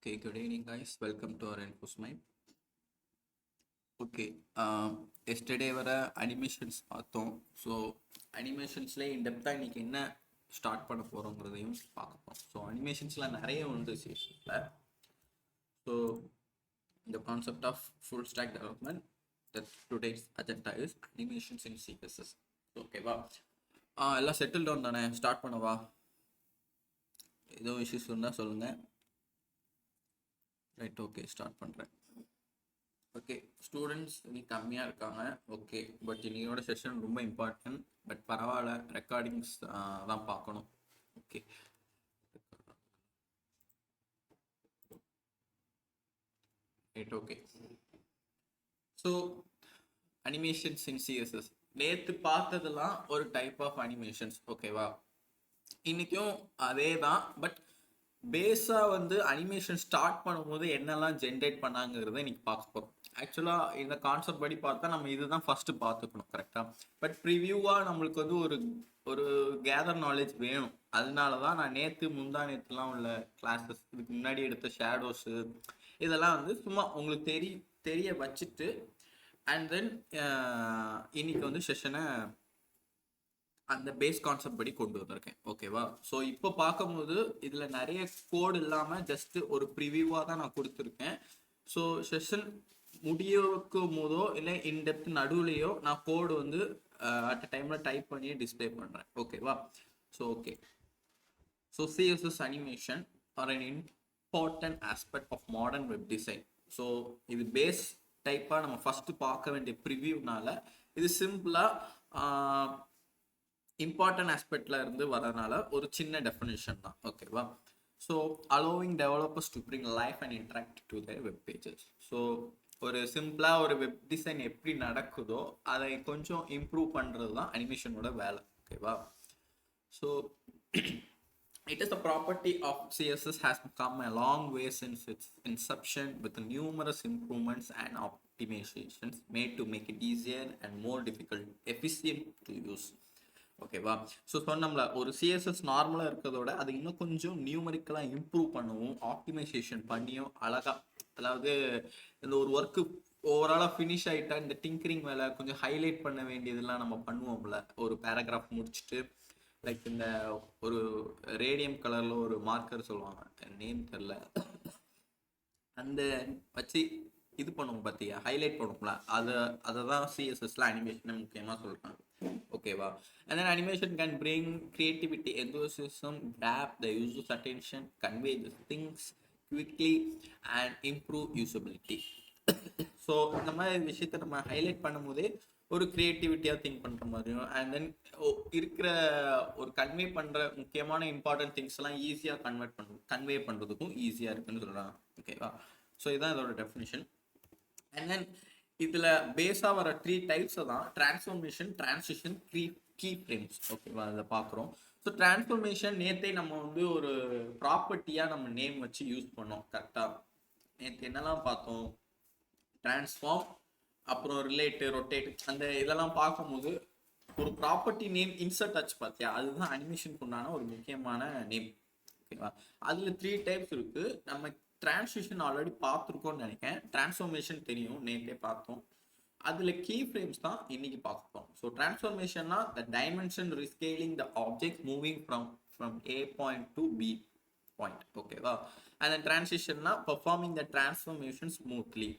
Okay, good evening, guys. Welcome to our Infosmine. Okay, yesterday வர animations பார்த்தோம். So அனிமேஷன்ஸ்லேயே இன்டெப்த்தாக இன்றைக்கி என்ன ஸ்டார்ட் பண்ண போகிறோங்கிறதையும் பார்ப்போம். ஸோ அனிமேஷன்ஸில் நிறைய வந்து சீசனில். ஸோ இந்த concept of full stack development today's agenda is animations in CSS. ஓகேவா, எல்லாம் செட்டில் டவுன் தானே? ஸ்டார்ட் பண்ணவா? ஏதோ இஷ்யூஸ் இருந்தால் சொல்லுங்கள். ரைட், ஓகே, ஸ்டார்ட் பண்ணுறேன். ஓகே, ஸ்டூடெண்ட்ஸ் இன்னைக்கு கம்மியாக இருக்காங்க. ஓகே, பட் இன்னையோட செஷன் ரொம்ப இம்பார்ட்டன்ட். பட் பரவாயில்ல, ரெக்கார்டிங்ஸ் தான் பார்க்கணும். Okay, right, okay. So animations in CSS நேற்று பார்த்ததெல்லாம் ஒரு டைப் ஆஃப் அனிமேஷன்ஸ். ஓகேவா, இன்றைக்கும் அதே தான். பட் பேஸாக வந்து அனிமேஷன் ஸ்டார்ட் பண்ணும்போது என்னெல்லாம் ஜென்ரேட் பண்ணாங்கிறத இன்னைக்கு பார்க்க போகிறோம். ஆக்சுவலாக இந்த கான்செப்ட் படி பார்த்தா நம்ம இதுதான் ஃபஸ்ட்டு பார்த்துக்கணும், கரெக்டாக? பட் ப்ரிவியூவாக நம்மளுக்கு வந்து ஒரு ஒரு கேதர் நாலேஜ் வேணும். அதனால தான் நான் முந்தா நேற்றுலாம் உள்ள கிளாஸஸ், இதுக்கு முன்னாடி எடுத்த ஷேடோஸு, இதெல்லாம் வந்து சும்மா உங்களுக்கு தெரிய வச்சுட்டு அண்ட் தென் இன்னைக்கு வந்து செஷனை அந்த பேஸ் கான்செப்ட் படி கொண்டு வந்திருக்கேன். ஓகேவா, ஸோ இப்போ பார்க்கும்போது இதில் நிறைய கோடு இல்லாமல் ஜஸ்ட் ஒரு ப்ரிவியூவாக தான் நான் கொடுத்துருக்கேன். ஸோ செஷன் முடியக்கும் போதோ இல்லை இன்டெப்த் நடுவுலையோ நான் கோடு வந்து அட் டைமில் டைப் பண்ணி டிஸ்பிளே பண்ணுறேன். ஓகேவா, so okay. So CSS animation are an important aspect of modern web design. So இது பேஸ் டைப்பாக நம்ம ஃபஸ்ட்டு பார்க்க வேண்டிய ப்ரிவியூனால இது சிம்பிளாக இம்பார்ட்டன்ட் ஆஸ்பெக்ட்ல இருந்து வரதுனால ஒரு சின்ன டெஃபினேஷன் தான். ஓகேவா, so allowing developers to bring life and interact to their web pages. So ஒரு சிம்பிளாக ஒரு வெப் டிசைன் எப்படி நடக்குதோ அதை கொஞ்சம் இம்ப்ரூவ் பண்ணுறது தான் அனிமேஷனோட வேலை. ஓகேவா, so it is the property of CSS has come a long way since its inception with numerous improvements and optimizations made to make it easier and more difficult, efficient to use. ஓகேவா, so சொன்னோம்ல, ஒரு CSS நார்மலாக இருக்கிறதோட அது இன்னும் கொஞ்சம் நியூமரிக்கலாக improve பண்ணவும் optimisation பண்ணியும் அழகாக, அதாவது இந்த ஒரு ஒர்க்கு ஓவராலாக ஃபினிஷ் ஆகிட்டா இந்த டிங்கரிங் வேலை கொஞ்சம் ஹைலைட் பண்ண வேண்டியதெல்லாம் நம்ம பண்ணுவோம்ல. ஒரு பேராகிராஃப் முடிச்சுட்டு லைக் இந்த ஒரு ரேடியம் கலரில் ஒரு மார்க்கர் சொல்லுவாங்க, நேம் தெரில, அந்த வச்சு இது பண்ணுவோம் பார்த்தியா, ஹைலைட் பண்ணுவோம்ல, அதை தான் சிஎஸ்எஸ்ல அனிமேஷன் முக்கியமாக சொல்கிறாங்க. ஓகேவா, and then animation can bring creativity, enthusiasm, grab the user's attention, convey the things quickly and improve usability. So இந்த மாதிரி விஷயத்தை நம்ம ஹைலைட் பண்ணும்போதே ஒரு க்ரியேட்டிவிட்டியாக திங்க் பண்ணுற மாதிரியும் அண்ட் தென் இருக்கிற ஒரு கன்வே பண்ணுற முக்கியமான இம்பார்ட்டன்ட் திங்ஸ் எல்லாம் ஈஸியாக கன்வே பண்ணுறதுக்கும் ஈஸியாக இருக்குன்னு சொல்கிறாங்க. ஓகேவா, ஸோ இதுதான் இதோட டெஃபினிஷன். அண்ட் தென் இதில் பேஸாக வர 3 டைப்ஸை தான் டிரான்ஸ்ஃபர்மேஷன், டிரான்சிஷன், கீ ஃப்ரேம்ஸ். ஓகேவா, அதை பார்க்குறோம். ஸோ டிரான்ஸ்ஃபர்மேஷன் நேற்றே நம்ம வந்து ஒரு ப்ராப்பர்ட்டியாக நம்ம நேம் வச்சு யூஸ் பண்ணோம். கரெக்டாக நேற்று என்னெல்லாம் பார்த்தோம்? டிரான்ஸ்ஃபார்ம், அப்புறம் ரிலேட்டு, ரொட்டேட், அந்த இதெல்லாம் பார்க்கும்போது ஒரு ப்ராப்பர்ட்டி நேம் இன்சர்ட் ஆச்சு பார்த்தியா, அதுதான் அனிமேஷனுக்கு உண்டான ஒரு முக்கியமான நேம். ஓகேவா, அதில் 3 டைப்ஸ் இருக்குது. நம்ம டிரான்சிஷன் ஆல்ரெடி பார்த்துருக்கோம்னு நினைக்கிறேன். டிரான்ஸ்ஃபர்மேஷன் தெரியும், நேற்றே பார்த்தோம். அதில் கீ ஃப்ரேம்ஸ் தான் இன்னைக்கு பார்ப்போம். ஸோ டிரான்ஸ்ஃபர்மேஷன்னா the dimension rescaling the object moving from A point to B point. ஓகேவா, அந்த டிரான்சிஷன்னா performing the transformation smoothly.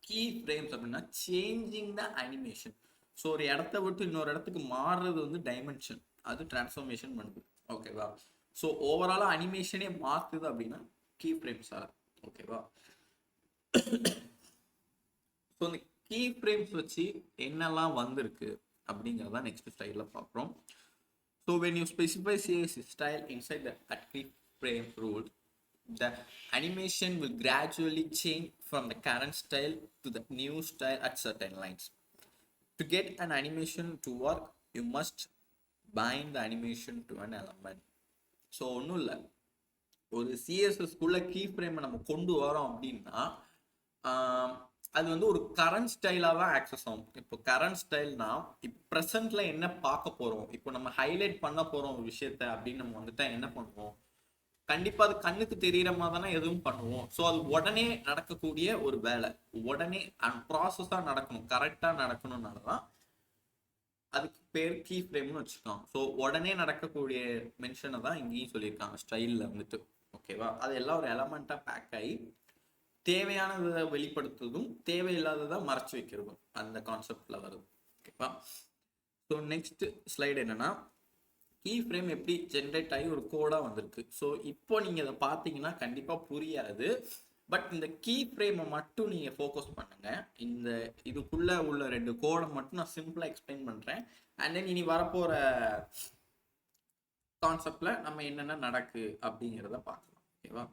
Key frames அப்படின்னா சேஞ்சிங் த அனிமேஷன். ஸோ ஒரு இடத்த விட்டு இன்னொரு இடத்துக்கு மாறுறது வந்து டைமென்ஷன், அது டிரான்ஸ்ஃபர்மேஷன் பண்ணுது. ஓகேவா, ஸோ ஓவராலாக அனிமேஷனே மாற்றுது அப்படின்னா கீ ஃப்ரேம்ஸால். ஓகேவா, ஸோ இந்த கீ ஃப்ரேம்ஸ் வச்சு என்னெல்லாம் வந்திருக்கு அப்படிங்கிறதான் நெக்ஸ்ட் ஸ்டைலில் பார்க்குறோம். So when you specify CSS style inside the key frame rule, the animation will gradually change from the current style to the new style at certain lines. To get an animation to work, you must bind the animation to an element. So ஒன்றும் இல்லை, ஒரு சிஎஸ்எஸ்குள்ள key ஃப்ரேமை நம்ம கொண்டு வரோம் அப்படின்னா அது வந்து ஒரு கரண்ட் ஸ்டைலாக தான் ஆக்சஸ் ஆகும். இப்போ கரண்ட் ஸ்டைல்னா இப்போ ப்ரெசென்ட்ல என்ன பார்க்க போகிறோம், இப்போ நம்ம ஹைலைட் பண்ண போகிறோம் ஒரு விஷயத்த அப்படின்னு நம்ம வந்துட்டா என்ன பண்ணுவோம், கண்டிப்பா அது கண்ணுக்கு தெரியற மாதிரி தானே எதுவும் பண்ணுவோம். ஸோ அது உடனே நடக்கக்கூடிய ஒரு வேலை, உடனே ப்ராசஸா நடக்கணும், கரெக்டா நடக்கணும்னாலதான் அதுக்கு பேர் கீ ஃப்ரேம்னு வச்சுக்கலாம். ஸோ உடனே நடக்கக்கூடிய மென்ஷனை தான் இங்கேயும் சொல்லியிருக்காங்க ஸ்டைலில் வந்துட்டு. ஓகேவா, அது எல்லாம் ஒரு எலமெண்டா பேக் ஆகி தேவையானதை வெளிப்படுத்துறதும் தேவையில்லாததை மறைச்சு வைக்கிறதும் அந்த கான்செப்ட்ல வருது. ஓகேவா. ஸோ நெக்ஸ்ட் ஸ்லைடு என்னன்னா, கீ ஃப்ரேம் எப்படி ஜென்ரேட் ஆகி ஒரு கோடாக வந்திருக்கு. ஸோ இப்போ நீங்கள் அதை பார்த்தீங்கன்னா கண்டிப்பாக புரியாது. பட் இந்த கீ ஃப்ரேமை மட்டும் நீங்கள் ஃபோக்கஸ் பண்ணுங்க. இந்த இதுக்குள்ளே உள்ள 2 கோடை மட்டும் நான் சிம்பிளாக எக்ஸ்பிளைன் பண்ணுறேன். அண்ட் தென் இனி வரப்போகிற கான்செப்டில் நம்ம என்னென்ன நடக்கு அப்படிங்கிறத பார்க்கலாம். ஓகேவா.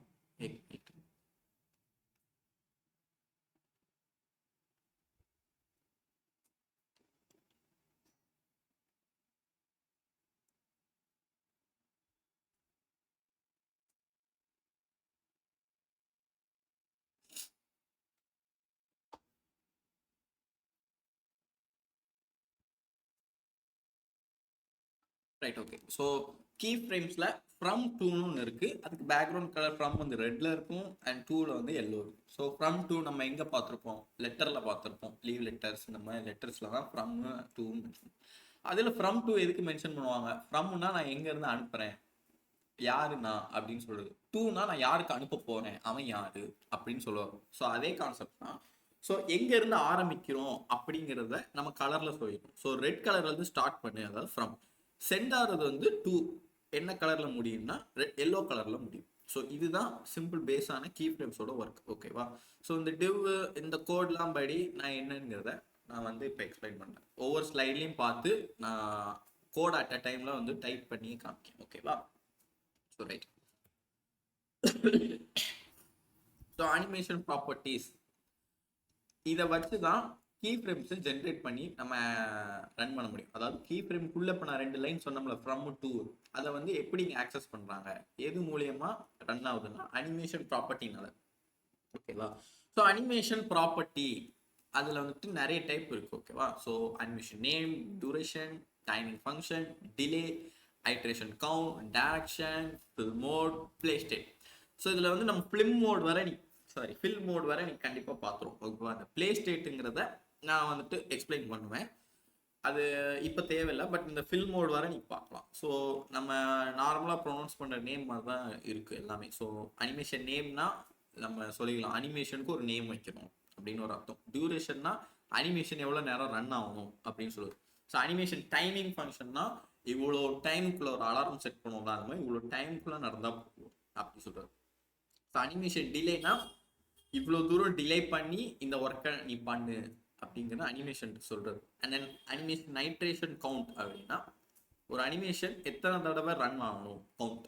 ரைட். ஓகே. ஸோ கீ ஃப்ரேம்ஸில் ஃப்ரம் டூன்னு ஒன்று இருக்குது. அதுக்கு பேக்ரவுண்ட் கலர் ஃப்ரம் வந்து ரெட்டில் இருக்கும் அண்ட் டூவில் வந்து எல்லோ இருக்கும். ஸோ ஃப்ரம் டூ நம்ம எங்கே பார்த்துருப்போம், லெட்டரில் பார்த்துருப்போம். லீவ் லெட்டர்ஸ் இந்த மாதிரி லெட்டர்ஸில் தான் ஃப்ரம் டூன்னு மென்ஷன். அதில் ஃப்ரம் டூ எதுக்கு மென்ஷன் பண்ணுவாங்க? ஃப்ரம்னா நான் எங்கேருந்து அனுப்புகிறேன், யாருண்ணா அப்படின்னு சொல்லுது. டூனா நான் யாருக்கு அனுப்ப போகிறேன், அவன் யாரு அப்படின்னு சொல்லுவாங்க. ஸோ அதே கான்செப்ட் தான். ஸோ எங்கேருந்து ஆரம்பிக்கிறோம் அப்படிங்கிறத நம்ம கலரில் சொல்லிடுறோம். ஸோ ரெட் கலர்லேருந்து ஸ்டார்ட் பண்ணு, அதாவது ஃப்ரம். சென்ட் ஆகிறது வந்து டூ என்ன கலர்ல முடியும்னா எல்லோ கலர்ல முடியும். ஸோ இதுதான் சிம்பிள் பேஸான கீ ஃப்ரேம்ஸோட ஒர்க். ஓகேவா. ஸோ இந்த டிவ் இந்த கோட்லாம் படி நான் என்னங்கிறத நான் வந்து இப்போ எக்ஸ்பிளைன் பண்ணுறேன். ஒவ்வொரு ஸ்லைட்லையும் பார்த்து நான் கோட் அட் அ டைம்ல வந்து டைப் பண்ணி காமிக்கேன். ஓகேவா. So right. So animation properties இதை வச்சு தான் கீ ஃப்ரேம்ஸை ஜென்ரேட் பண்ணி நம்ம ரன் பண்ண முடியும். அதாவது கீ ஃப்ரேம்குள்ளே இப்போ நான் 2 லைன் சொன்னோம்ல, ஃப்ரம் டூ, அதை வந்து எப்படி ஆக்சஸ் பண்ணுறாங்க, எது மூலியமா ரன் ஆகுதுன்னா அனிமேஷன் ப்ராப்பர்ட்டினால. ஓகேவா. ஸோ அனிமேஷன் ப்ராப்பர்ட்டி அதில் வந்துட்டு நிறைய டைப் இருக்கு. ஓகேவா. So animation name, duration, timing function, delay, iteration count, direction, fill mode, play state. So இதில் வந்து நம்ம ஃபிலிம் மோட் வர ஃபில் மோட் வர நீ கண்டிப்பாக பார்த்துரும். ஓகேவா. அந்த பிளே ஸ்டேட்டுங்கிறத நான் வந்துட்டு எக்ஸ்பிளைன் பண்ணுவேன். அது இப்போ தேவையில்லை. பட் இந்த ஃபில் மோட் வர நீ பார்க்கலாம். ஸோ நம்ம நார்மலாக ப்ரொனவுன்ஸ் பண்ணுற நேம் மாதிரி தான் இருக்குது எல்லாமே. ஸோ அனிமேஷன் நேம்னா நம்ம சொல்லிக்கலாம், அனிமேஷனுக்கு ஒரு நேம் வைக்கணும் அப்படின்னு ஒரு அர்த்தம். டியூரேஷன்னா அனிமேஷன் எவ்வளோ நேரம் ரன் ஆகணும் அப்படின்னு சொல்லுது. ஸோ அனிமேஷன் டைமிங் ஃபங்க்ஷன்னா இவ்வளோ டைமுக்குள்ள ஒரு அலாரம் செட் பண்ணுவோம்ல, அந்த மாதிரி இவ்வளோ டைமுக்குள்ள நடந்தால் போகும் அப்படி சொல்கிறார். ஸோ அனிமேஷன் டிலேனா இவ்வளோ தூரம் டிலே பண்ணி இந்த ஒர்க்கை நீ பண்ணு அப்படிங்கிறது அனிமேஷன் சொல்றது. And then animation nitration count அப்படின்னா ஒரு அனிமேஷன் எத்தனை தடவை ரன் ஆகணும் கவுண்ட்.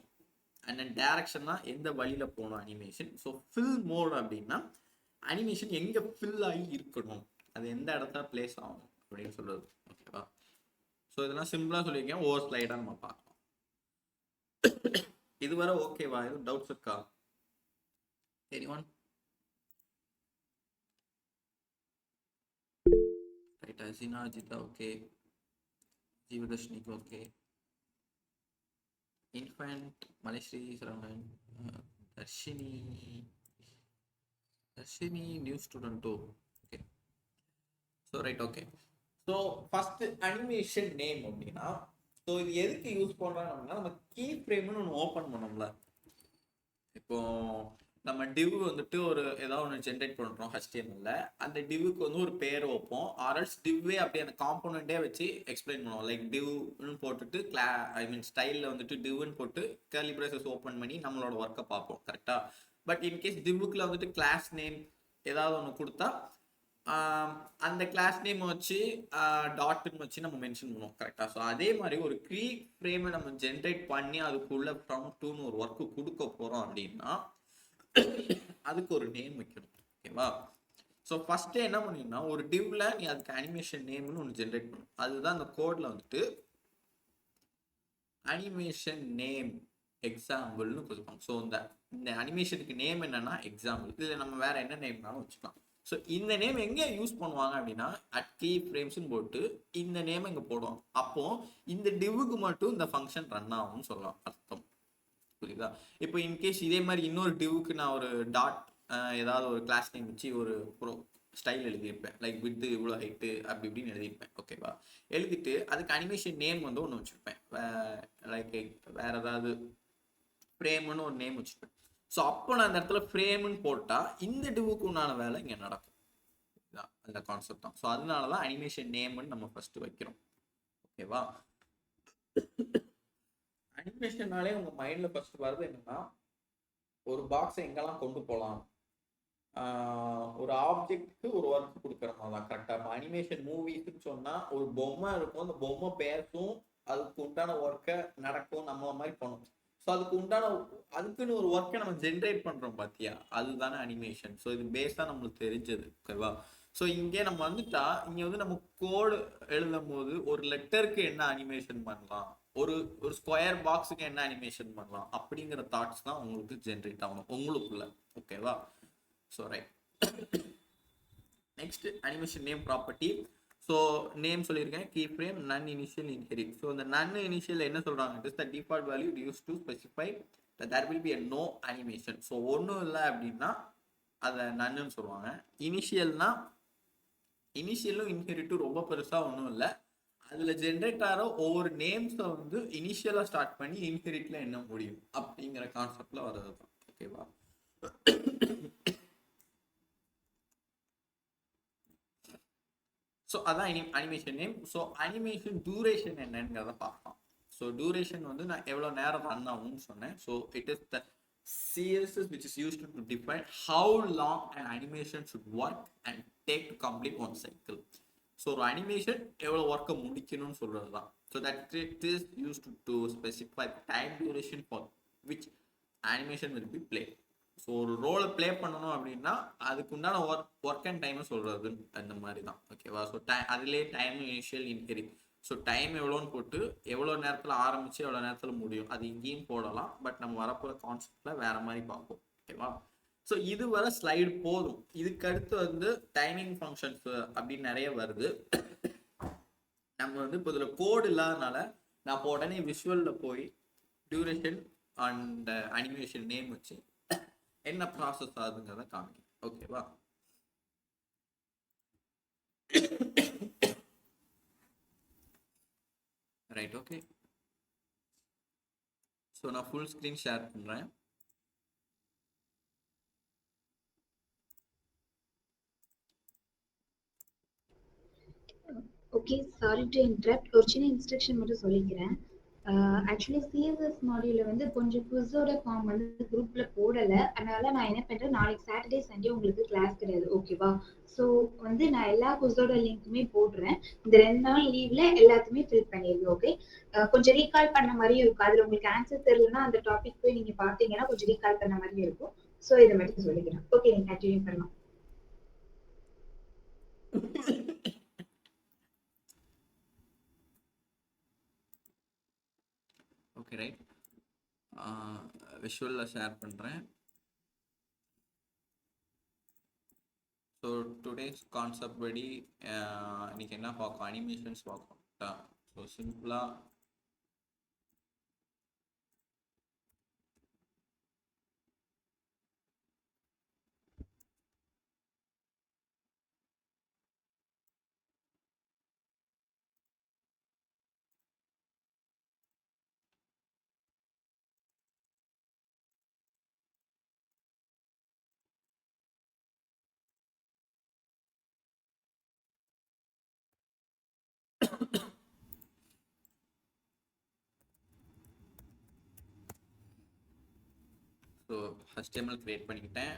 அண்ட் தென் டைரக்ஷன்னா எந்த வழியில போகணும் அனிமேஷன். ஸோ ஃபில் மோட் அப்படின்னா அனிமேஷன் எங்க ஃபில் ஆகி இருக்கணும், அது எந்த இடத்துல பிளேஸ் ஆகணும் அப்படின்னு சொல்றது. ஓகேவா. ஸோ இதெல்லாம் சிம்பிளா சொல்லியிருக்கேன். ஒவ்வொரு ஸ்லைடா நம்ம பார்க்கலாம். இதுவரை ஓகேவா? எதுவும் டவுட்ஸ் இருக்கா? Anyone? Right. Asina, Ajitha okay. ஜீவதர்ஷினிக்கு okay. Infant, Malashree, Saravanan, Dharshini new ஸ்டூடெண்ட்டோ. Okay. So right. Okay. So first animation name அப்படின்னா, ஸோ இது எதுக்கு யூஸ் பண்ணுறாங்க அப்படின்னா, நம்ம கீ ஃப்ரேம்னு ஒன்று ஓப்பன் பண்ணோம்ல. இப்போ நம்ம டிவ் வந்துட்டு ஒரு ஏதாவது ஒன்று ஜென்ரேட் பண்ணுறோம் HTML-ல, அந்த டிவ்வுக்கு வந்து ஒரு பேர் வைப்போம். ஆர்எல்ஸ் டிவ்வே அப்படி அந்த காம்போனண்டே வச்சு எக்ஸ்பிளைன் பண்ணுவோம். லைக் டிவ்னு போட்டுட்டு ஸ்டைலில் வந்துட்டு டிவ்னு போட்டு கர்லி பிரேசஸ் ஓப்பன் பண்ணி நம்மளோட ஒர்க்கை பார்ப்போம். கரெக்டாக. பட் இன்கேஸ் டிவ்வுக்குள்ள வந்துட்டு கிளாஸ் நேம் ஏதாவது ஒன்று கொடுத்தா அந்த கிளாஸ் நேம் வச்சு டாட்னு வச்சு நம்ம மென்ஷன் பண்ணுவோம். கரெக்டாக. ஸோ அதே மாதிரி ஒரு கீ ஃப்ரேமை நம்ம ஜென்ரேட் பண்ணி அதுக்குள்ள ஃப்ரம் டூன்னு ஒரு ஒர்க்கு கொடுக்க போகிறோம் அப்படின்னா அதுக்கு ஒரு நேம் வைக்கணும். ஓகேவா. ஸோ ஃபர்ஸ்டே என்ன பண்ணீங்கன்னா, ஒரு டிவ்ல நீ அதுக்கு அனிமேஷன் நேம்னு ஒன்று ஜென்ரேட் பண்ணும். அதுதான் அந்த கோட்ல வந்துட்டு அனிமேஷன் நேம் எக்ஸாம்பிள்னு கொடுப்பாங்க. ஸோ இந்த அனிமேஷனுக்கு நேம் என்னன்னா எக்ஸாம்பிள். இதில் நம்ம வேற என்ன நேம்னாலும் வச்சுக்கலாம். ஸோ இந்த நேம் எங்கே யூஸ் பண்ணுவாங்க அப்படின்னா, அட் கீ ஃப்ரேம்ஸ்ன்னு போட்டு இந்த நேம் இங்கே போடுவோம். அப்போ இந்த டிவ்வுக்கு மட்டும் இந்த ஃபங்க்ஷன் ரன் ஆகும்னு சொல்லலாம் அர்த்தம். புரியுதா? புரியுதா? இப்போ இன்கேஸ் இதே மாதிரி இன்னொரு டிவுக்கு நான் ஒரு டாட் ஏதாவது ஒரு கிளாஸ் நேம் வச்சு ஒரு ப்ரோ ஸ்டைல் எழுதியிருப்பேன், லைக் வித் இவ்வளோ ஹைட்டு அப்படி இப்படின்னு எழுதியிருப்பேன். ஓகேவா? எழுதிட்டு அதுக்கு அனிமேஷன் நேம் வந்து ஒன்று வச்சுருப்பேன், லைக் வேற ஏதாவது ஃப்ரேம்னு ஒரு நேம் வச்சுருப்பேன். ஸோ அப்போ நான் அந்த இடத்துல ஃப்ரேம்னு போட்டால் இந்த டிவுக்கு உண்டான வேலை இங்கே நடக்கும். இதுதான் அந்த கான்செப்ட் தான். ஸோ அதனால தான் அனிமேஷன் நேம்னு நம்ம ஃபர்ஸ்ட் வைக்கிறோம். ஓகேவா? அனிமேஷன்னாலே உங்க மைண்ட்ல ஃபர்ஸ்ட் வர்றது என்னன்னா, ஒரு பாக்ஸை எங்கெல்லாம் கொண்டு போகலாம், ஒரு ஆப்ஜெக்ட்க்கு ஒரு ஒர்க் கொடுக்குற மாதிரி தான். கரெக்டாக இருக்கும். அனிமேஷன் மூவிஸ்ன்னு சொன்னால் ஒரு பொம்மை இருக்கும், அந்த பொம்மை பேசும், அதுக்கு உண்டான ஒர்க்கை நடக்கும், நம்ம மாதிரி பண்ணும். ஸோ அதுக்குன்னு ஒரு ஒர்க்கை நம்ம ஜென்ரேட் பண்ணுறோம் பார்த்தியா, அதுதானே அனிமேஷன். ஸோ இது பேஸாக நம்மளுக்கு தெரிஞ்சது. ஓகேவா? ஸோ இங்கே நம்ம வந்துட்டா, இங்கே வந்து நம்ம கோடு எழுதும் போது ஒரு லெட்டருக்கு என்ன அனிமேஷன் பண்ணலாம், ஒரு ஒரு ஸ்கொயர் பாக்ஸுக்கு என்ன அனிமேஷன் பண்ணலாம் அப்படிங்கிற தாட்ஸ் தான் உங்களுக்கு ஜென்ரேட் ஆகணும் உங்களுக்குள்ள. ஓகேவா? So right. Next animation name property. So name சொல்லியிருக்கேன், key frame, none initial, inherit. So இந்த நன் இனிஷியல் என்ன சொல்கிறாங்க, it is the default value use to specify there will be a no animation. So ஒன்றும் இல்லை அப்படின்னா அதை நன்னு சொல்லுவாங்க. இனிஷியலும் இன்ஹெரிட்டும் ரொம்ப பெருசாக ஒன்றும் இல்லை, அதில் ஜென்ரேட் ஆகிற ஒவ்வொரு நேம்ஸை வந்து இனிஷியலாக ஸ்டார்ட் பண்ணி இன்ஹெரிட்டில் என்ன முடியும் அப்படிங்கிற கான்செப்டில் வர்றது தான். ஓகேவா? ஸோ அதான் animation name. So animation duration என்னங்கிறத பார்க்கலாம். ஸோ டியூரேஷன் வந்து நான் எவ்வளோ நேரம் ரன் ஆகும்னு சொன்னேன். So it is the CSS which is used to define how long an animation should work and take to complete one cycle. So ஒரு animation எவ்வளோ ஒர்க்கை முடிக்கணும்னு சொல்கிறது தான். So that it is used to specify time duration for which animation will be play. So ஒரு ரோலை play பண்ணணும் அப்படின்னா அதுக்கு உண்டான ஒர்க் அண்ட் டைமை சொல்கிறது அந்த மாதிரி தான். ஓகேவா? ஸோ அதுலேயே time initial inherit. So time எவ்வளோன்னு போட்டு எவ்வளோ நேரத்தில் ஆரம்பித்து எவ்வளோ நேரத்தில் முடியும் அது இங்கேயும் போடலாம். பட் நம்ம வரப்போகிற கான்செப்டில் வேறு மாதிரி பார்ப்போம். ஓகேவா? ஸோ இது வர ஸ்லைடு போதும். இதுக்கு அடுத்து வந்து டைமிங் ஃபங்க்ஷன்ஸ் அப்படின்னு நிறைய வருது. நம்ம வந்து இப்போ இதில் கோடு இல்லாதனால நான் இப்போ உடனே விஷுவலில் போய் டியூரேஷன் அண்ட் அனிமேஷன் நேம் வச்சு என்ன ப்ராசஸ் ஆகுதுங்கிறத காமிக்கும். ஓகேவா? ரைட். ஓகே. ஸோ நான் ஃபுல் ஸ்க்ரீன் ஷேர் பண்ணுறேன். Okay, sorry to interrupt. ஒரு சின்ன இன்ஸ்ட்ரக்ஷன் மட்டும் சொல்லிக்கிறேன். ஆக்சுவலி சிஎஸ்எஸ் மாடியூல வந்து கொஞ்சம் குவிஸோட ஃபார்ம் வந்து குரூப்ல போடல, அதனால நான் என்ன பண்றேன், நாளைக்கு சாட்டர்டே சண்டே உங்களுக்கு கிளாஸ் கிடையாது. ஓகேவா? ஸோ வந்து நான் எல்லா குவிஸோட லிங்க்குமே போடுறேன். இந்த 2 நாள் லீவ்ல எல்லாத்தையுமே ஃபில் பண்ணிருங்க. ஓகே? கொஞ்சம் ரீகால் பண்ண மாதிரியும் இருக்கும். அதுல உங்களுக்கு ஆன்சர் தெரியலன்னா அந்த டாபிக் போய் நீங்க பாத்தீங்கன்னா கொஞ்சம் ரீகால் பண்ண மாதிரியும் இருக்கும். ஸோ இதை மட்டும் சொல்லிக்கிறேன். ஓகே, நீங்க கண்டினியூ பண்ணலாம். Okay, right. விஷுவலில் ஷேர் பண்ணுறேன். ஸோ டுடேஸ் கான்செப்ட் படி இன்னைக்கு என்ன பார்க்கும், அனிமேஷன்ஸ் பார்க்கும். ஸோ சிம்பிளாக ஸோ HTML கிரியேட் பண்ணிக்கிட்டேன்.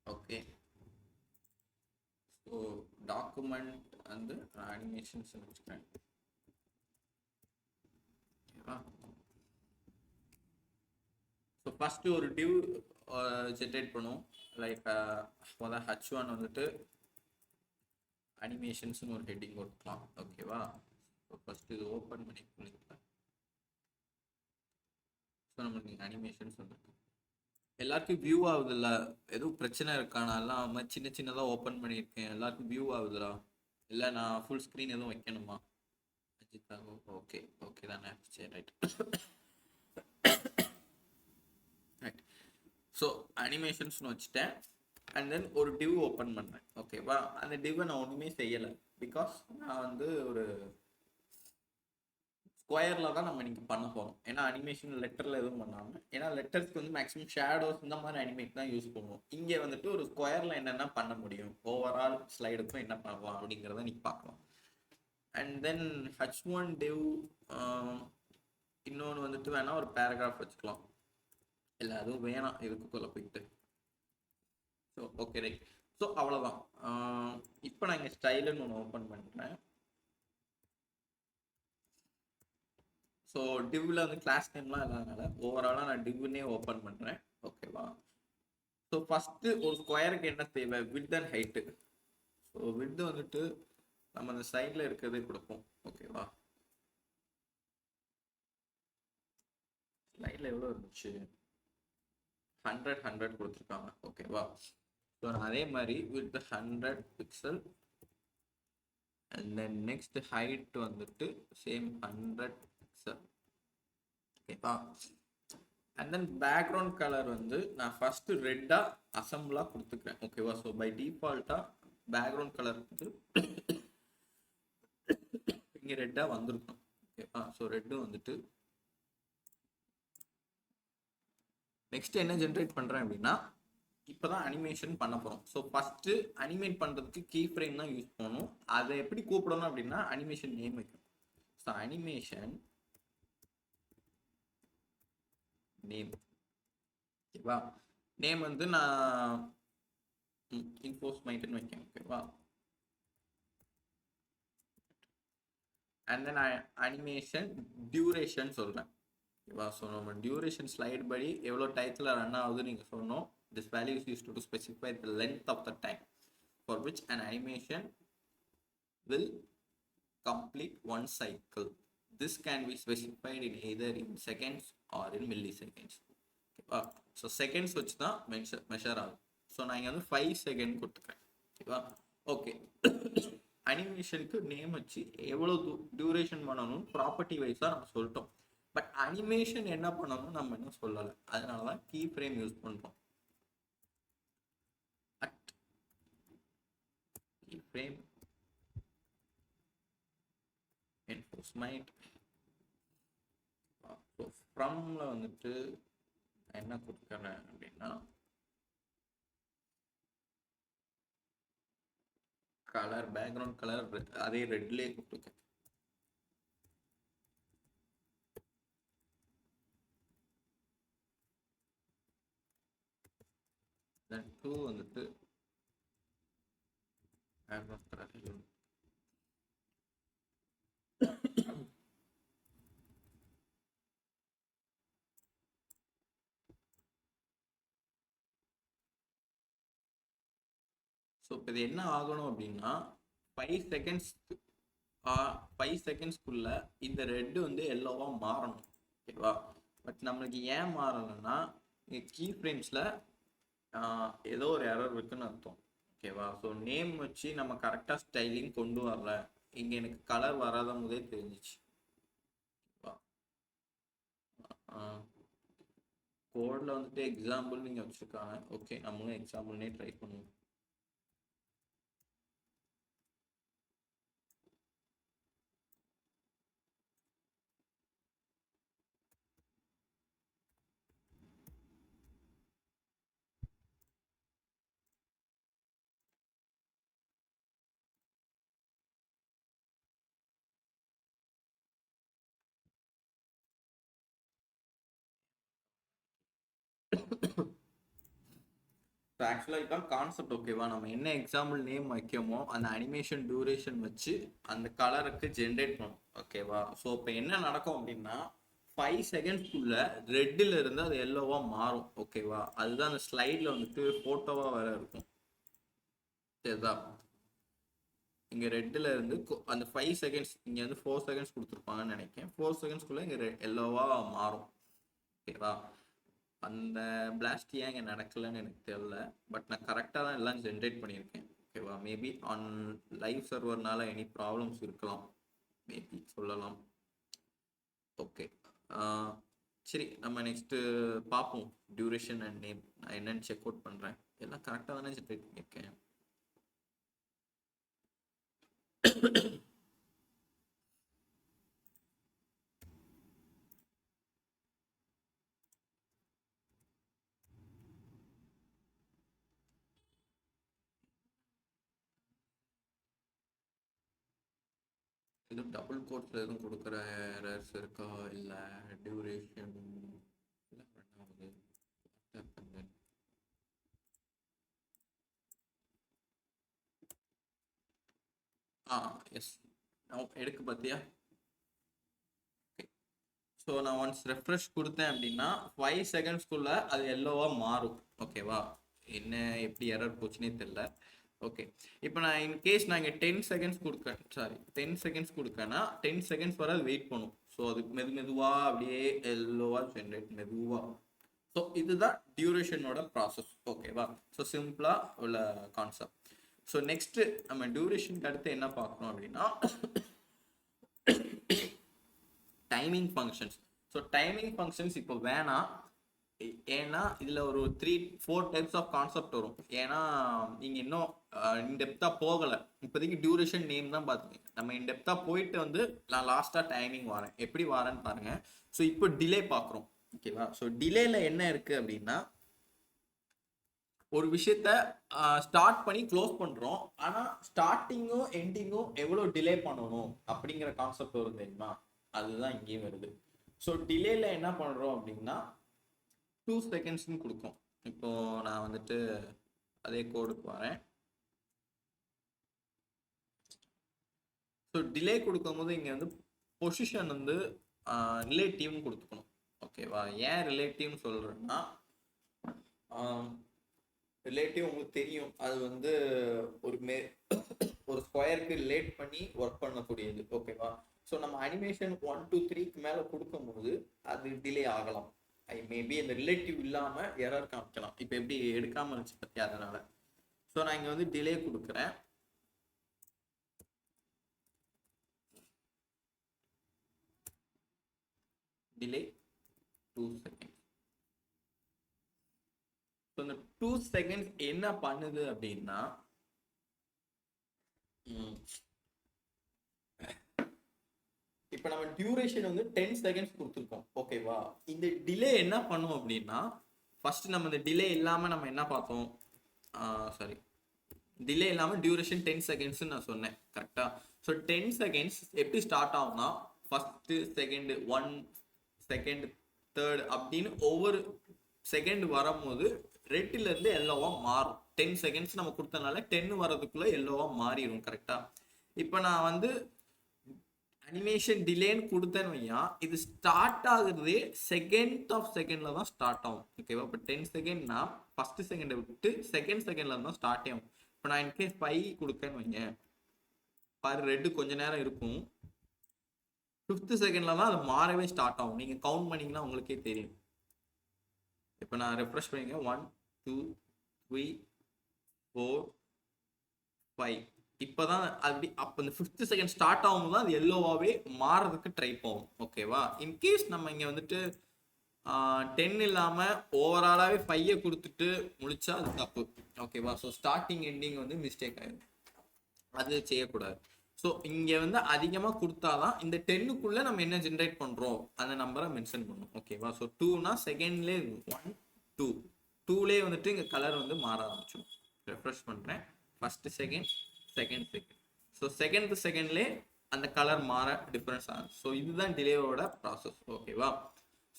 ஓகே. ஸோ டாக்குமெண்ட் வந்து அனிமேஷன்ஸ் வச்சுக்கிறேன். ஓகேவா? ஸோ ஃபஸ்ட்டு ஒரு டிவ் ஜென்ரேட் பண்ணுவோம். லைக் முதல் H1 வந்துட்டு அனிமேஷன்ஸ்னு ஒரு ஹெட்டிங் கொடுக்கலாம். ஓகேவா? ஸோ ஃபஸ்ட்டு இது ஓப்பன் பண்ணி கொடுக்கலாம். ஸோ நம்மளுக்கு அனிமேஷன்ஸ் வந்துருக்கு. எல்லாருக்கும் வியூ ஆகுதுல்ல? எதுவும் பிரச்சனை இருக்கானா? எல்லாம் சின்ன சின்னதாக ஓப்பன் பண்ணியிருக்கேன். எல்லாருக்கும் வியூ ஆகுதுடா? இல்லை நான் ஃபுல் ஸ்க்ரீன் எதுவும் வைக்கணுமா? அஜித்தா ஓகே ஓகே தானே? சரி, ரைட். அனிமேஷன்ஸ்னு வச்சுட்டேன். அண்ட் தென் ஒரு டிவ் ஓப்பன் பண்ணுறேன். ஓகேவா, அந்த டிவ்வை நான் ஒன்றுமே செய்யலை. பிகாஸ் நான் வந்து ஒரு ஸ்கொயரில் தான் நம்ம இன்னைக்கு பண்ண போகிறோம். ஏன்னா அனிமேஷன் லெட்டரில் எதுவும் பண்ணாமல், ஏன்னா லெட்டர்ஸ்க்கு வந்து மேக்ஸிமம் ஷேடோஸ் இந்த மாதிரி அனிமேட் தான் யூஸ் பண்ணுவோம். இங்கே வந்துட்டு ஒரு ஸ்கொயரில் என்னென்ன பண்ண முடியும், ஓவரால் ஸ்லைடுக்கும் என்ன பண்ணலாம் அப்படிங்கிறத நீ பார்க்கலாம். அண்ட் தென் h1 div, இன்னொன்று வந்துட்டு வேணால் ஒரு பேராகிராஃப் வச்சுக்கலாம். இல்லை அதுவும் வேணாம் இதுக்குள்ளே போயிட்டு. So okay right. ஸோ அவ்வளோதான். இப்போ நான் இங்கே ஸ்டைலுன்னு ஒன்று ஓப்பன் பண்ணுறேன். ஸோ டிவ்வில் வந்து கிளாஸ் நேம்லாம் இல்லாதனால ஓவராலாக நான் டிவ்னே ஓப்பன் பண்ணுறேன். ஓகேவா. ஸோ ஃபஸ்ட்டு ஒரு ஸ்கொயருக்கு என்ன தேவை, width and height. So width வந்துட்டு நம்ம அந்த சைடில் இருக்கிறதே கொடுப்போம். ஓகேவா, ஸ்லைடில் எவ்வளோ இருந்துச்சு, 100 கொடுத்துருக்காங்க. ஓகேவா. ஸோ நான் அதே மாதிரி width 100 pixel and then next height வந்துட்டு சேம் 100 பிக்சல். ஓகேவா. அண்ட் தென் பேக்ரவுண்ட் கலர் வந்து நான் ஃபஸ்ட்டு ரெட்டாக அசம்பிளாக கொடுத்துக்கிறேன். ஓகேவா. ஸோ பை டிஃபால்ட்டாக பேக்ரவுண்ட் கலர் வந்து இங்கே ரெட்டாக வந்துருக்கும். ஓகேவா. ஸோ ரெட்டு வந்துட்டு நெக்ஸ்ட் என்ன ஜென்ரேட் பண்ணுறேன் அப்படின்னா, இப்போ தான் அனிமேஷன் பண்ண போகிறோம். ஸோ ஃபஸ்ட்டு அனிமேட் பண்ணுறதுக்கு கீ ஃப்ரேம் தான் யூஸ் பண்ணணும். அதை எப்படி கூப்பிடணும் அப்படின்னா அனிமேஷன் நேம் வைக்கணும். So animation name. ஓகேவா. நேம் வந்து நான் இன்ஃபோஸ்மைட்னு வைக்கேன். ஓகேவா. அண்ட் தென் அனிமேஷன் டியூரேஷன் சொல்கிறேன். ஓகேவா. ஸோ நம்ம டியூரேஷன் ஸ்லைட் படி எவ்வளோ டயத்தில் ரன் ஆகுது நீங்கள் சொல்லணும். This value is used to specify the length of the time for which an animation will complete one cycle. This can be specified in either in seconds or in milliseconds. ஓகேவா. So seconds வச்சு தான் measure ஆகும். So நான் இங்கே வந்து 5 second கொடுத்துக்கிறேன். ஓகேவா. Okay. அனிமேஷனுக்கு name வச்சு எவ்வளோ டியூரேஷன் பண்ணணும் ப்ராப்பர்ட்டி வைஸாக நம்ம சொல்லிட்டோம். பட் அனிமேஷன் என்ன பண்ணணும் நம்ம இன்னும் சொல்லலை. அதனால தான் கீ ஃப்ரேம் யூஸ் பண்ணுறோம். Key frame enforcement. ஸோ ஃப்ரம்ல வந்துட்டு என்ன கொடுக்குறேன் அப்படின்னா கலர், பேக்ரவுண்ட் கலர் அதே ரெட்லேயே கொடுத்துருக்கேன். தென் 2 வந்துட்டு பேக்ரவுண்ட் கலர். ஸோ இப்போ இது என்ன ஆகணும் அப்படின்னா 5 செகண்ட்ஸ் 5 செகண்ட்ஸ்க்குள்ள இந்த ரெட்டு வந்து எல்லோவாக மாறணும். ஓகேவா. பட் நம்மளுக்கு ஏன் மாறலைன்னா கீ ஃப்ரேம்ஸில் ஏதோ ஒரு எரர் இருக்குன்னு அர்த்தம். ஓகேவா. ஸோ நேம் வச்சு நம்ம கரெக்டாக ஸ்டைலிங் கொண்டு வரல. இங்கே எனக்கு கலர் வராத போதே தெரிஞ்சிச்சு. கோடில் வந்துட்டு எக்ஸாம்பிள் நீங்கள் வச்சுருக்காங்க. ஓகே, நம்மளும் எக்ஸாம்பிள்னே ட்ரை பண்ணுவோம். ஸோ ஆக்சுவலாக இதுதான் கான்செப்ட். ஓகேவா. நம்ம என்ன எக்ஸாம்பிள் நேம் வைக்கமோ அந்த அனிமேஷன் டியூரேஷன் வச்சு அந்த கலருக்கு ஜென்ரேட் பண்ணும். ஓகேவா. ஸோ இப்போ என்ன நடக்கும் அப்படின்னா 5 செகண்ட்ஸ்க்குள்ள ரெட்டில் இருந்து அது எல்லோவாக மாறும். ஓகேவா. அதுதான் அந்த ஸ்லைடில் வந்துட்டு ஃபோட்டோவாக வேற இருக்கும். சரிதா. இங்கே ரெட்டில் இருந்து அந்த 5 செகண்ட்ஸ், இங்கே வந்து 4 செகண்ட்ஸ் கொடுத்துருப்பாங்கன்னு நினைக்கிறேன். 4 செகண்ட்ஸ்க்குள்ளே இங்கே எல்லோவாக மாறும். ஓகேவா. அந்த பிளாஸ்ட் ஏன் இங்கே நடக்கலைன்னு எனக்கு தெரியல. பட் நான் கரெக்டாக தான் எல்லாம் ஜென்ரேட் பண்ணியிருக்கேன். ஓகேவா. மேபி ஆன் லைவ் சர்வர்னால எனி ப்ராப்ளம்ஸ் இருக்கலாம், மேபி சொல்லலாம். ஓகே. சரி, நம்ம நெக்ஸ்ட் பார்ப்போம். டியூரேஷன் அண்ட் நேம் நான் என்னன்னு செக் அவுட் பண்றேன். எல்லாம் கரெக்டாக தானே ஜென்ரேட் பண்ணியிருக்கேன். எதுவும் டபுள் கோட்ஸில் எதுவும் கொடுக்குற எரர்ஸ் இருக்கா, இல்லை டியூரேஷன் இல்லை ரன் ஆகுது. எஸ், எடுக்க பார்த்தியா? ஸோ நான் ஒன்ஸ் ரெஃப்ரெஷ் கொடுத்தேன் அப்படின்னா 5 செகண்ட்ஸ்குள்ள அது எல்லோவாக மாறும். ஓகேவா? என்ன எப்படி எரர் போச்சுன்னே தெரில. ஓகே, இப்போ நான் இன்கேஸ் நான் இங்கே 10 செகண்ட்ஸ் கொடுக்கேன், சாரி 10 செகண்ட்ஸ் கொடுக்கேன்னா 10 செகண்ட்ஸ் வரை அது வெயிட் பண்ணும். ஸோ அது மெதுவாக அப்படியே எல்லோவாக ஜென்ரேட் மெதுவாக. ஸோ இதுதான் டியூரேஷனோட ப்ராசஸ். ஓகேவா? ஸோ சிம்பிளாக உள்ள கான்செப்ட். ஸோ நெக்ஸ்ட்டு நம்ம டியூரேஷனுக்கு அடுத்து என்ன பார்க்கணும் அப்படின்னா timing functions. So timing functions இப்போ வேணாம், ஏன்னா இதில் ஒரு 3-4 டைப்ஸ் ஆஃப் கான்செப்ட் வரும். ஏன்னா நீங்கள் இன்னும் இன்டெப்த்தாக போகலை, இப்போதைக்கு டியூரேஷன் நேம் தான் பார்த்துக்கீங்க. நம்ம இன்டெப்த்தாக போயிட்டு வந்து நான் லாஸ்ட்டாக டைமிங் வரேன், எப்படி வரேன்னு பாருங்கள். ஸோ இப்போ டிலே பார்க்குறோம். ஓகேவா? ஸோ டிலேல என்ன இருக்குது அப்படின்னா, ஒரு விஷயத்த ஸ்டார்ட் பண்ணி க்ளோஸ் பண்ணுறோம், ஆனால் ஸ்டார்டிங்கும் எண்டிங்கும் எவ்வளோ டிலே பண்ணணும் அப்படிங்கிற கான்செப்ட் வரும் தெரியுமா? அதுதான் இங்கேயும் வருது. ஸோ டிலேல என்ன பண்ணுறோம் அப்படின்னா 2 செகண்ட்ஸ்னு கொடுக்கும். இப்போ நான் வந்துட்டு அதே கோடுக்கு வரேன். ஸோ டிலே கொடுக்கும் போது இங்கே வந்து பொசிஷன் வந்து ரிலேட்டிவ்னு கொடுத்துக்கணும். ஓகேவா? ஏன் ரிலேட்டிவ்னு சொல்கிறேன்னா, ரிலேட்டிவ் உங்களுக்கு தெரியும், அது வந்து ஒரு ஸ்கொயருக்கு ரிலேட் பண்ணி ஒர்க் பண்ணக்கூடியது. ஓகேவா? ஸோ நம்ம அனிமேஷன் 1 to 3க்கு மேலே கொடுக்கும்போது அது டிலே ஆகலாம். மேபி இந்த ரிலேட்டிவ் இல்லாமல் எரர் காமிக்கலாம். இப்போ எப்படி எடுக்காமல் இருந்துச்சு பற்றி, அதனால. ஸோ நான் இங்கே வந்து டிலே கொடுக்குறேன். Delay 2 seconds. ஸோ இந்த 2 செகண்ட்ஸ் என்ன பண்ணுது அப்படின்னா, இப்போ நம்ம டியூரேஷன் வந்து 10 செகண்ட்ஸ் கொடுத்துருக்கோம். ஓகேவா? இந்த டிலே என்ன பண்ணும் அப்படின்னா, ஃபர்ஸ்ட் நம்ம இந்த டிலே இல்லாமல் நம்ம என்ன பார்த்தோம், சாரி டிலே இல்லாமல் டியூரேஷன் 10 செகண்ட்ஸ்ன்னு நான் சொன்னேன், கரெக்டாக? ஸோ 10 செகண்ட்ஸ் எப்படி ஸ்டார்ட் ஆகும்னா, ஃபஸ்ட்டு செகண்டு 1 செகண்ட் 3rd அப்படின்னு ஒவ்வொரு செகண்ட் வரும்போது ரெட்டிலேருந்து எல்லோவாக மாறும். 10 செகண்ட்ஸ் நம்ம கொடுத்தனால 10 வரதுக்குள்ளே எல்லோவாக மாறிடும். கரெக்டாக? இப்போ நான் வந்து அனிமேஷன் டிலேன்னு கொடுத்தேன்னு வையா, இது ஸ்டார்ட் ஆகுறதே செகண்ட்ல தான் ஸ்டார்ட் ஆகும். ஓகேவா? இப்போ 10 செகண்ட்னா ஃபர்ஸ்ட் செகண்டை விட்டு செகண்ட் செகண்ட்ல தான் ஸ்டார்ட் ஆகும். இப்போ நான் இன்கேஸ் 5 கொடுக்கேன்னு வைங்க, பாரு ரெட்டு கொஞ்ச நேரம் இருக்கும், 5th செகண்ட்ல தான் அது மாறவே ஸ்டார்ட் ஆகும். நீங்க கவுண்ட் பண்ணீங்கன்னா உங்களுக்கே தெரியும். இப்போ நான் ரெஃப்ரெஷ் பண்ணிங்க, 1 2 3 4 5. இப்போதான் அப்படி அப்போ இந்த 5th செகண்ட் ஸ்டார்ட் ஆகும்போது தான் அது எல்லோவாகவே மாறதுக்கு ட்ரை போகும். ஓகேவா? இன்கேஸ் நம்ம இங்கே வந்துட்டு 10 இல்லாமல் ஓவராலாகவே 5 கொடுத்துட்டு முடிச்சா அது தப்பு. ஓகேவா? ஸோ ஸ்டார்டிங் எண்டிங் வந்து மிஸ்டேக் ஆயிடும், அது செய்யக்கூடாது. ஸோ இங்கே வந்து அதிகமாக கொடுத்தாதான் இந்த 10க்குள்ளே நம்ம என்ன ஜென்ரேட் பண்ணுறோம் அந்த நம்பரை மென்ஷன் பண்ணும். ஓகேவா? ஸோ 2னா செகண்ட்லேயே 1 2 2லேயே வந்துட்டு இங்கே கலர் வந்து மாற ஆரம்பிச்சிடும். ரெஃப்ரெஷ் பண்ணுறேன், first second second second. So செகண்ட்லேயே அந்த கலர் மாற டிஃப்ரென்ஸ் ஆகும். ஸோ இதுதான் டிலேவோட ப்ராசஸ். ஓகேவா?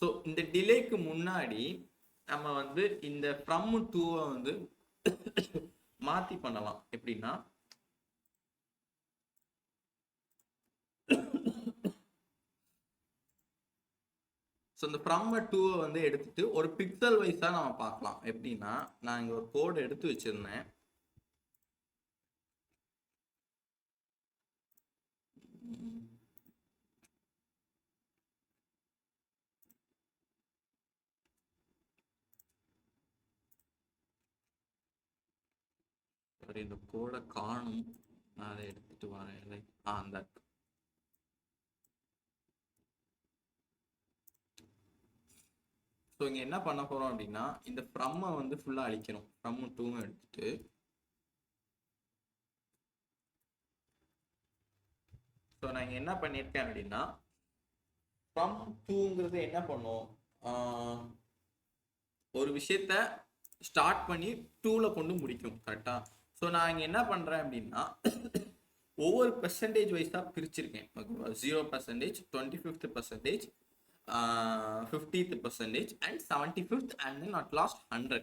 ஸோ இந்த டிலேக்கு முன்னாடி நம்ம வந்து இந்த ஃப்ரம் 2 வந்து மாற்றி பண்ணலாம். எப்படின்னா, ஸோ இந்த ஃப்ரம் 2 வந்து எடுத்துட்டு ஒரு பிக்சல் வைஸாக நம்ம பார்க்கலாம். எப்படின்னா, நான் இங்கே ஒரு கோடு எடுத்து வச்சிருந்தேன். இந்த கோடை காணும், நான் அதை எடுத்துட்டு வரேன். அந்த ஸோ இங்கே என்ன பண்ண போகிறோம் அப்படின்னா இந்த ஃப்ரம்மை வந்து ஃபுல்லாக அழிக்கணும். ஃப்ரம் 2 எடுத்துட்டு ஸோ நான் இங்கே என்ன பண்ணியிருக்கேன் அப்படின்னா ஃப்ரம் 2ங்கிறது என்ன பண்ணும், ஒரு விஷயத்த ஸ்டார்ட் பண்ணி 2ல் கொண்டு முடிக்கும். கரெக்டாக? ஸோ நான் இங்கே என்ன பண்ணுறேன் அப்படின்னா ஒவ்வொரு பெர்சன்டேஜ் வைஸாக பிரிச்சிருக்கேன். ஓகேவா? 0%, 25%, 50th% and 75th and then at last 100.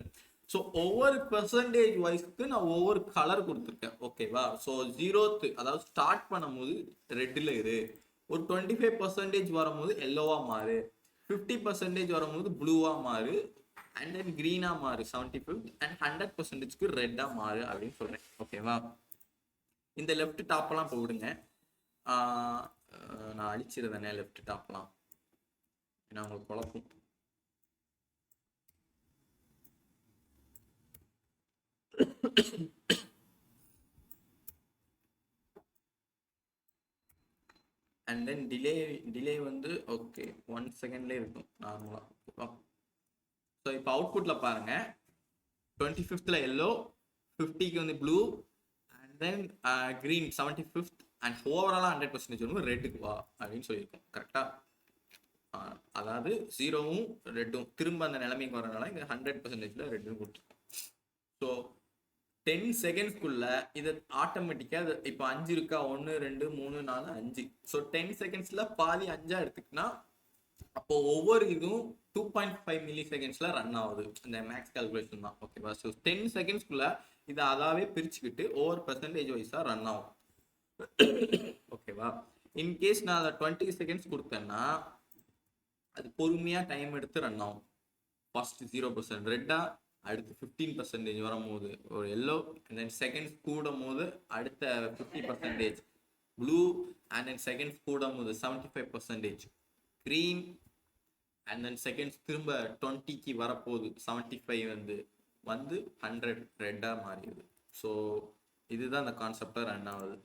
So ஒவ்வொரு பெர்சன்டேஜ் வைஸ்க்கு நான் ஒவ்வொரு கலர் கொடுத்துருக்கேன். ஓகேவா? ஸோ 0th அதாவது ஸ்டார்ட் பண்ணும்போது ரெட்டில் இரு, ஒரு 25% வரும்போது எல்லோவா மாறு, 50% வரும்போது ப்ளூவா மாறு, அண்ட் தென் க்ரீனா மாறு 75th, அண்ட் 100%க்கு ரெட்டா மாறு அப்படின்னு சொல்றேன். ஓகேவா? இந்த லெஃப்ட் டாப்லாம் போடுங்க. நான் அழிச்சிருந்தேனே லெஃப்ட் டாப்லாம், ஏன்னா உங்களுக்கு குழப்பம். அண்ட் தென் டிலே வந்து ஓகே 1 செகண்ட்லேயே இருக்கும் நார்மலாக. ஓகேவா? ஸோ இப்போ அவுட்புட்டில் பாருங்க, 25th எல்லோ, 50க்கு வந்து blue, and then green 75th, and ஓவராலாக 100% வந்து ரெட்டுக்கு வா அப்படின்னு சொல்லியிருக்கோம். கரெக்டாக? அதாவது 0வும் ரெட்டும் திரும்ப அந்த நிலைமைக்கு வரனால இங்கே 100%ல ரெட்டும் கொடுத்துருக்கோம். ஸோ 10 செகண்ட்ஸ்க்குள்ள இது ஆட்டோமேட்டிக்காக இப்போ 5 இருக்கா, 1 2 3 4 5. ஸோ 10 செகண்ட்ஸில் பாதி 5 எடுத்துக்கினா அப்போ ஒவ்வொரு இதுவும் 2.5 மில்லி செகண்ட்ஸ்ல ரன் ஆகுது. இந்த மேக்ஸ் கால்குலேஷன் தான். ஓகேவா? ஸோ 10 செகண்ட்ஸ்க்குள்ள இதை அதாவே பிரிச்சுக்கிட்டு ஒவ்வொரு பெர்சன்டேஜ் வைஸாக ரன் ஆகும். ஓகேவா? இன்கேஸ் நான் அதை 20 செகண்ட்ஸ் கொடுத்தேன்னா அது பொறுமையாக டைம் எடுத்து ரன் ஆகும். ஃபர்ஸ்ட் 0% ரெட்டா, அடுத்து 15% வரும்போது ஒரு எல்லோ, அண்ட் தென் செகண்ட்ஸ் கூடும் போது அடுத்த 50% ப்ளூ, அண்ட் தென் செகண்ட்ஸ் கூடும் போது 75% க்ரீன், அண்ட் தென் செகண்ட்ஸ் திரும்ப 20க்கு வரப்போகுது 75 வந்து 100 ரெட்டாக மாறிடுது. ஸோ இதுதான் அந்த கான்செப்டாக ரன் ஆகுது.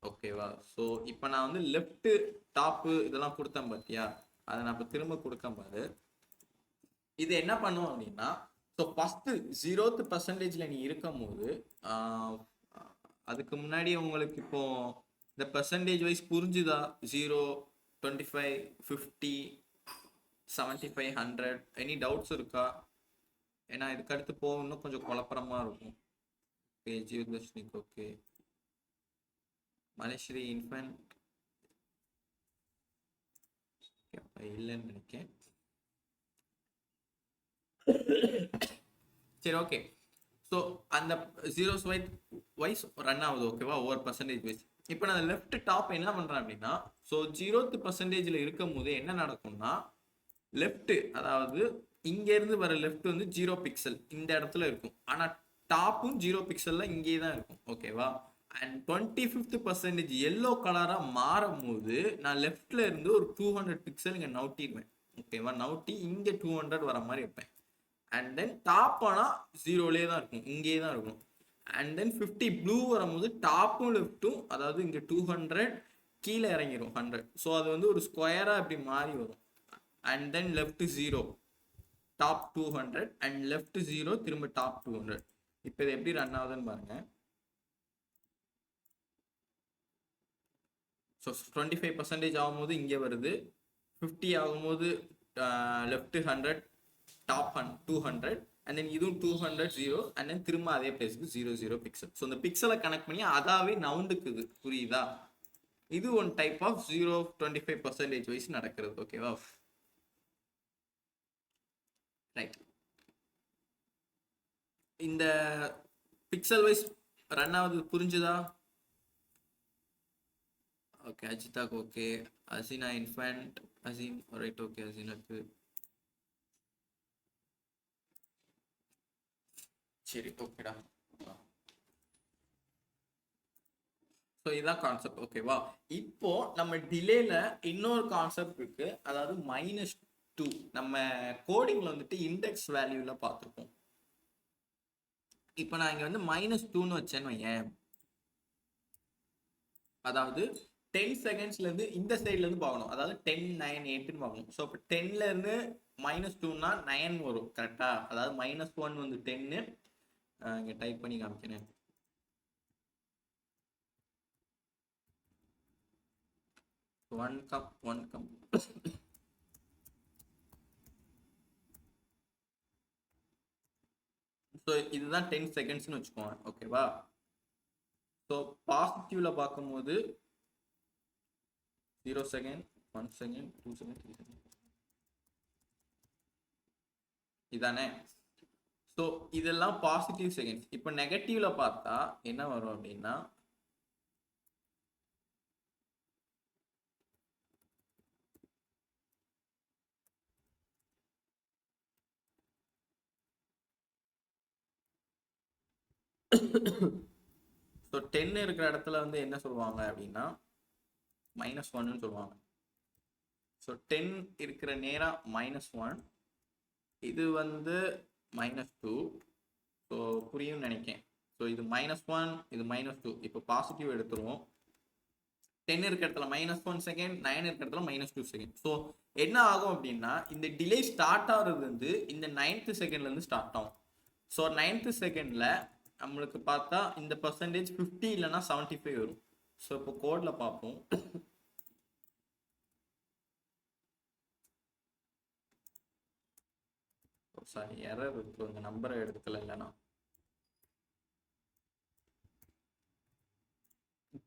ஓகேவா? ஸோ இப்போ நான் வந்து லெஃப்ட் டாப்பு இதெல்லாம் கொடுத்தேன் பார்த்தியா, அதை நான் இப்போ திரும்ப கொடுக்கேன் பாரு. இது என்ன பண்ணுவோம் அப்படின்னா, ஸோ ஃபஸ்ட்டு 0th% நீ இருக்கும் போது அதுக்கு முன்னாடி உங்களுக்கு இப்போ இந்த பெர்சன்டேஜ் வைஸ் புரிஞ்சுதா? 0, 25, 50, 75, 100 எனி டவுட்ஸ் இருக்கா? ஏன்னா இதுக்கு அடுத்து போகணும் கொஞ்சம் குழப்பறமா இருக்கும். ஓகே ஜீவதர்ஷினிக் ஓகே, மலேஸ்வரி இன்ஃபன்ட் இல்லைன்னு நினைக்கிறேன். சரி ஓகே. ஸோ அந்த 0s வைஸ் ரன் ஆகுது. ஓகேவா? ஒவ்வொரு பெர்சன்டேஜ் வைஸ். இப்போ நான் லெஃப்ட் டாப் என்ன பண்ணுறேன் அப்படின்னா, ஸோ 0th% இருக்கும் போது என்ன நடக்கும்னா லெஃப்ட், அதாவது இங்கேருந்து வர லெஃப்ட் வந்து 0 பிக்சல் இந்த இடத்துல இருக்கும். ஆனால் டாப்பும் 0 பிக்சலில் இங்கே தான் இருக்கும். ஓகேவா? அண்ட் 25th% எல்லோ கலராக மாறும் போது நான் லெஃப்ட்ல இருந்து ஒரு 200 பிக்சல் இங்கே நவுட்டிடுவேன். ஓகேவா? நவுட்டி இங்கே 200 வர மாதிரி இருப்பேன். அண்ட் தென் டாப் ஆனால் 0லே தான் இருக்கும், இங்கே தான் இருக்கும். அண்ட் தென் 50 ப்ளூ வரும்போது டாப்பும் லெஃப்ட்டும், அதாவது இங்கே 200 கீழே இறங்கிடும் 100. ஸோ அது வந்து ஒரு ஸ்கொயராக இப்படி மாறி வரும். And then left 0 top 200 and left 0 திரும்ப டாப் 200. இப்போ இது எப்படி ரன் ஆகுதுன்னு பாருங்க. ஸோ 25% ஆகும்போது இங்கே வருது, 50 ஆகும்போது லெஃப்ட் 100 டாப் 200, அண்ட் தென் இதுவும் 200 0, அண்ட் தென் திரும்ப அதே பிளேஸ்க்கு 0 பிக்சல். ஸோ இந்த பிக்சலை கனெக்ட் பண்ணி அதாவே நவுண்டுக்குது. புரியுதா? இது ஒன் டைப் ஆஃப் 0-25% வைஸ் நடக்கிறது. ஓகேவா? ரைட். இந்த பிக்சல் வைஸ் ரன் ஆகுது. புரிஞ்சுதா? ஓகே அஜிதாக்கு okay, Asina Infant Asin right. Okay அசினாக்கு சரி ஓகேடா. ஸோ இதுதான் கான்செப்ட். ஓகேவா? இப்போ நம்ம டிலேல இன்னொரு கான்செப்ட் இருக்கு, அதாவது -2. நம்ம கோடிங்ல வந்துட்டு இண்டெக்ஸ் வேல்யூல பார்த்துருப்போம். இப்போ நான் இங்க வந்து -2ன்னு வச்சேன்னு வையேன், அதாவது 10 செகண்ட்ஸ்ல இருந்து இந்த சைட்ல இருந்து பார்க்கணும், அதாவது 10 9 8ன்னு பார்க்கணும். ஸோ இப்போ 10ல இருந்து -2னா 9 வரும் கரெக்டா, அதாவது -1 வந்து 10. இங்க டைப் பண்ணி காமிக்கிறேன். One come. ஸோ இதுதான் 10 செகண்ட்ஸ்னு வச்சுக்கோங்க, ஓகேவா. ஸோ பாசிட்டிவ்ல பார்க்கும்போது 0 செகண்ட், 1 செகண்ட், 2 செகண்ட், 3 செகண்ட் இதானே. ஸோ இதெல்லாம் பாசிட்டிவ் செகண்ட்ஸ். இப்போ நெகட்டிவ்ல பார்த்தா என்ன வரும் அப்படின்னா, ஸோ 10 இருக்கிற இடத்துல வந்து என்ன சொல்லுவாங்க அப்படின்னா -1ன்னு சொல்லுவாங்க. ஸோ 10 இருக்கிற நேரம் -1, இது வந்து -2. ஸோ புரியும்னு நினைக்கிறேன். ஸோ இது -1, இது -2. இப்போ பாசிட்டிவ் எடுத்துருவோம். 10 இருக்கிற இடத்துல -1 செகண்ட், 9 இருக்கிற இடத்துல -2 செகண்ட். ஸோ என்ன ஆகும் அப்படின்னா, இந்த டிலே ஸ்டார்ட் ஆகுறது வந்து இந்த 9th செகண்ட்ல இருந்து ஸ்டார்ட் ஆகும். ஸோ 9th செகண்ட்ல நம்மளுக்கு பார்த்தா இந்த பர்சன்டேஜ் 50 இல்லைன்னா 75 வரும். ஸோ இப்போ கோட்ல பார்ப்போம். சாரி, எரர் இருக்கு, இந்த நம்பரை எடுக்கல. இல்லைன்னா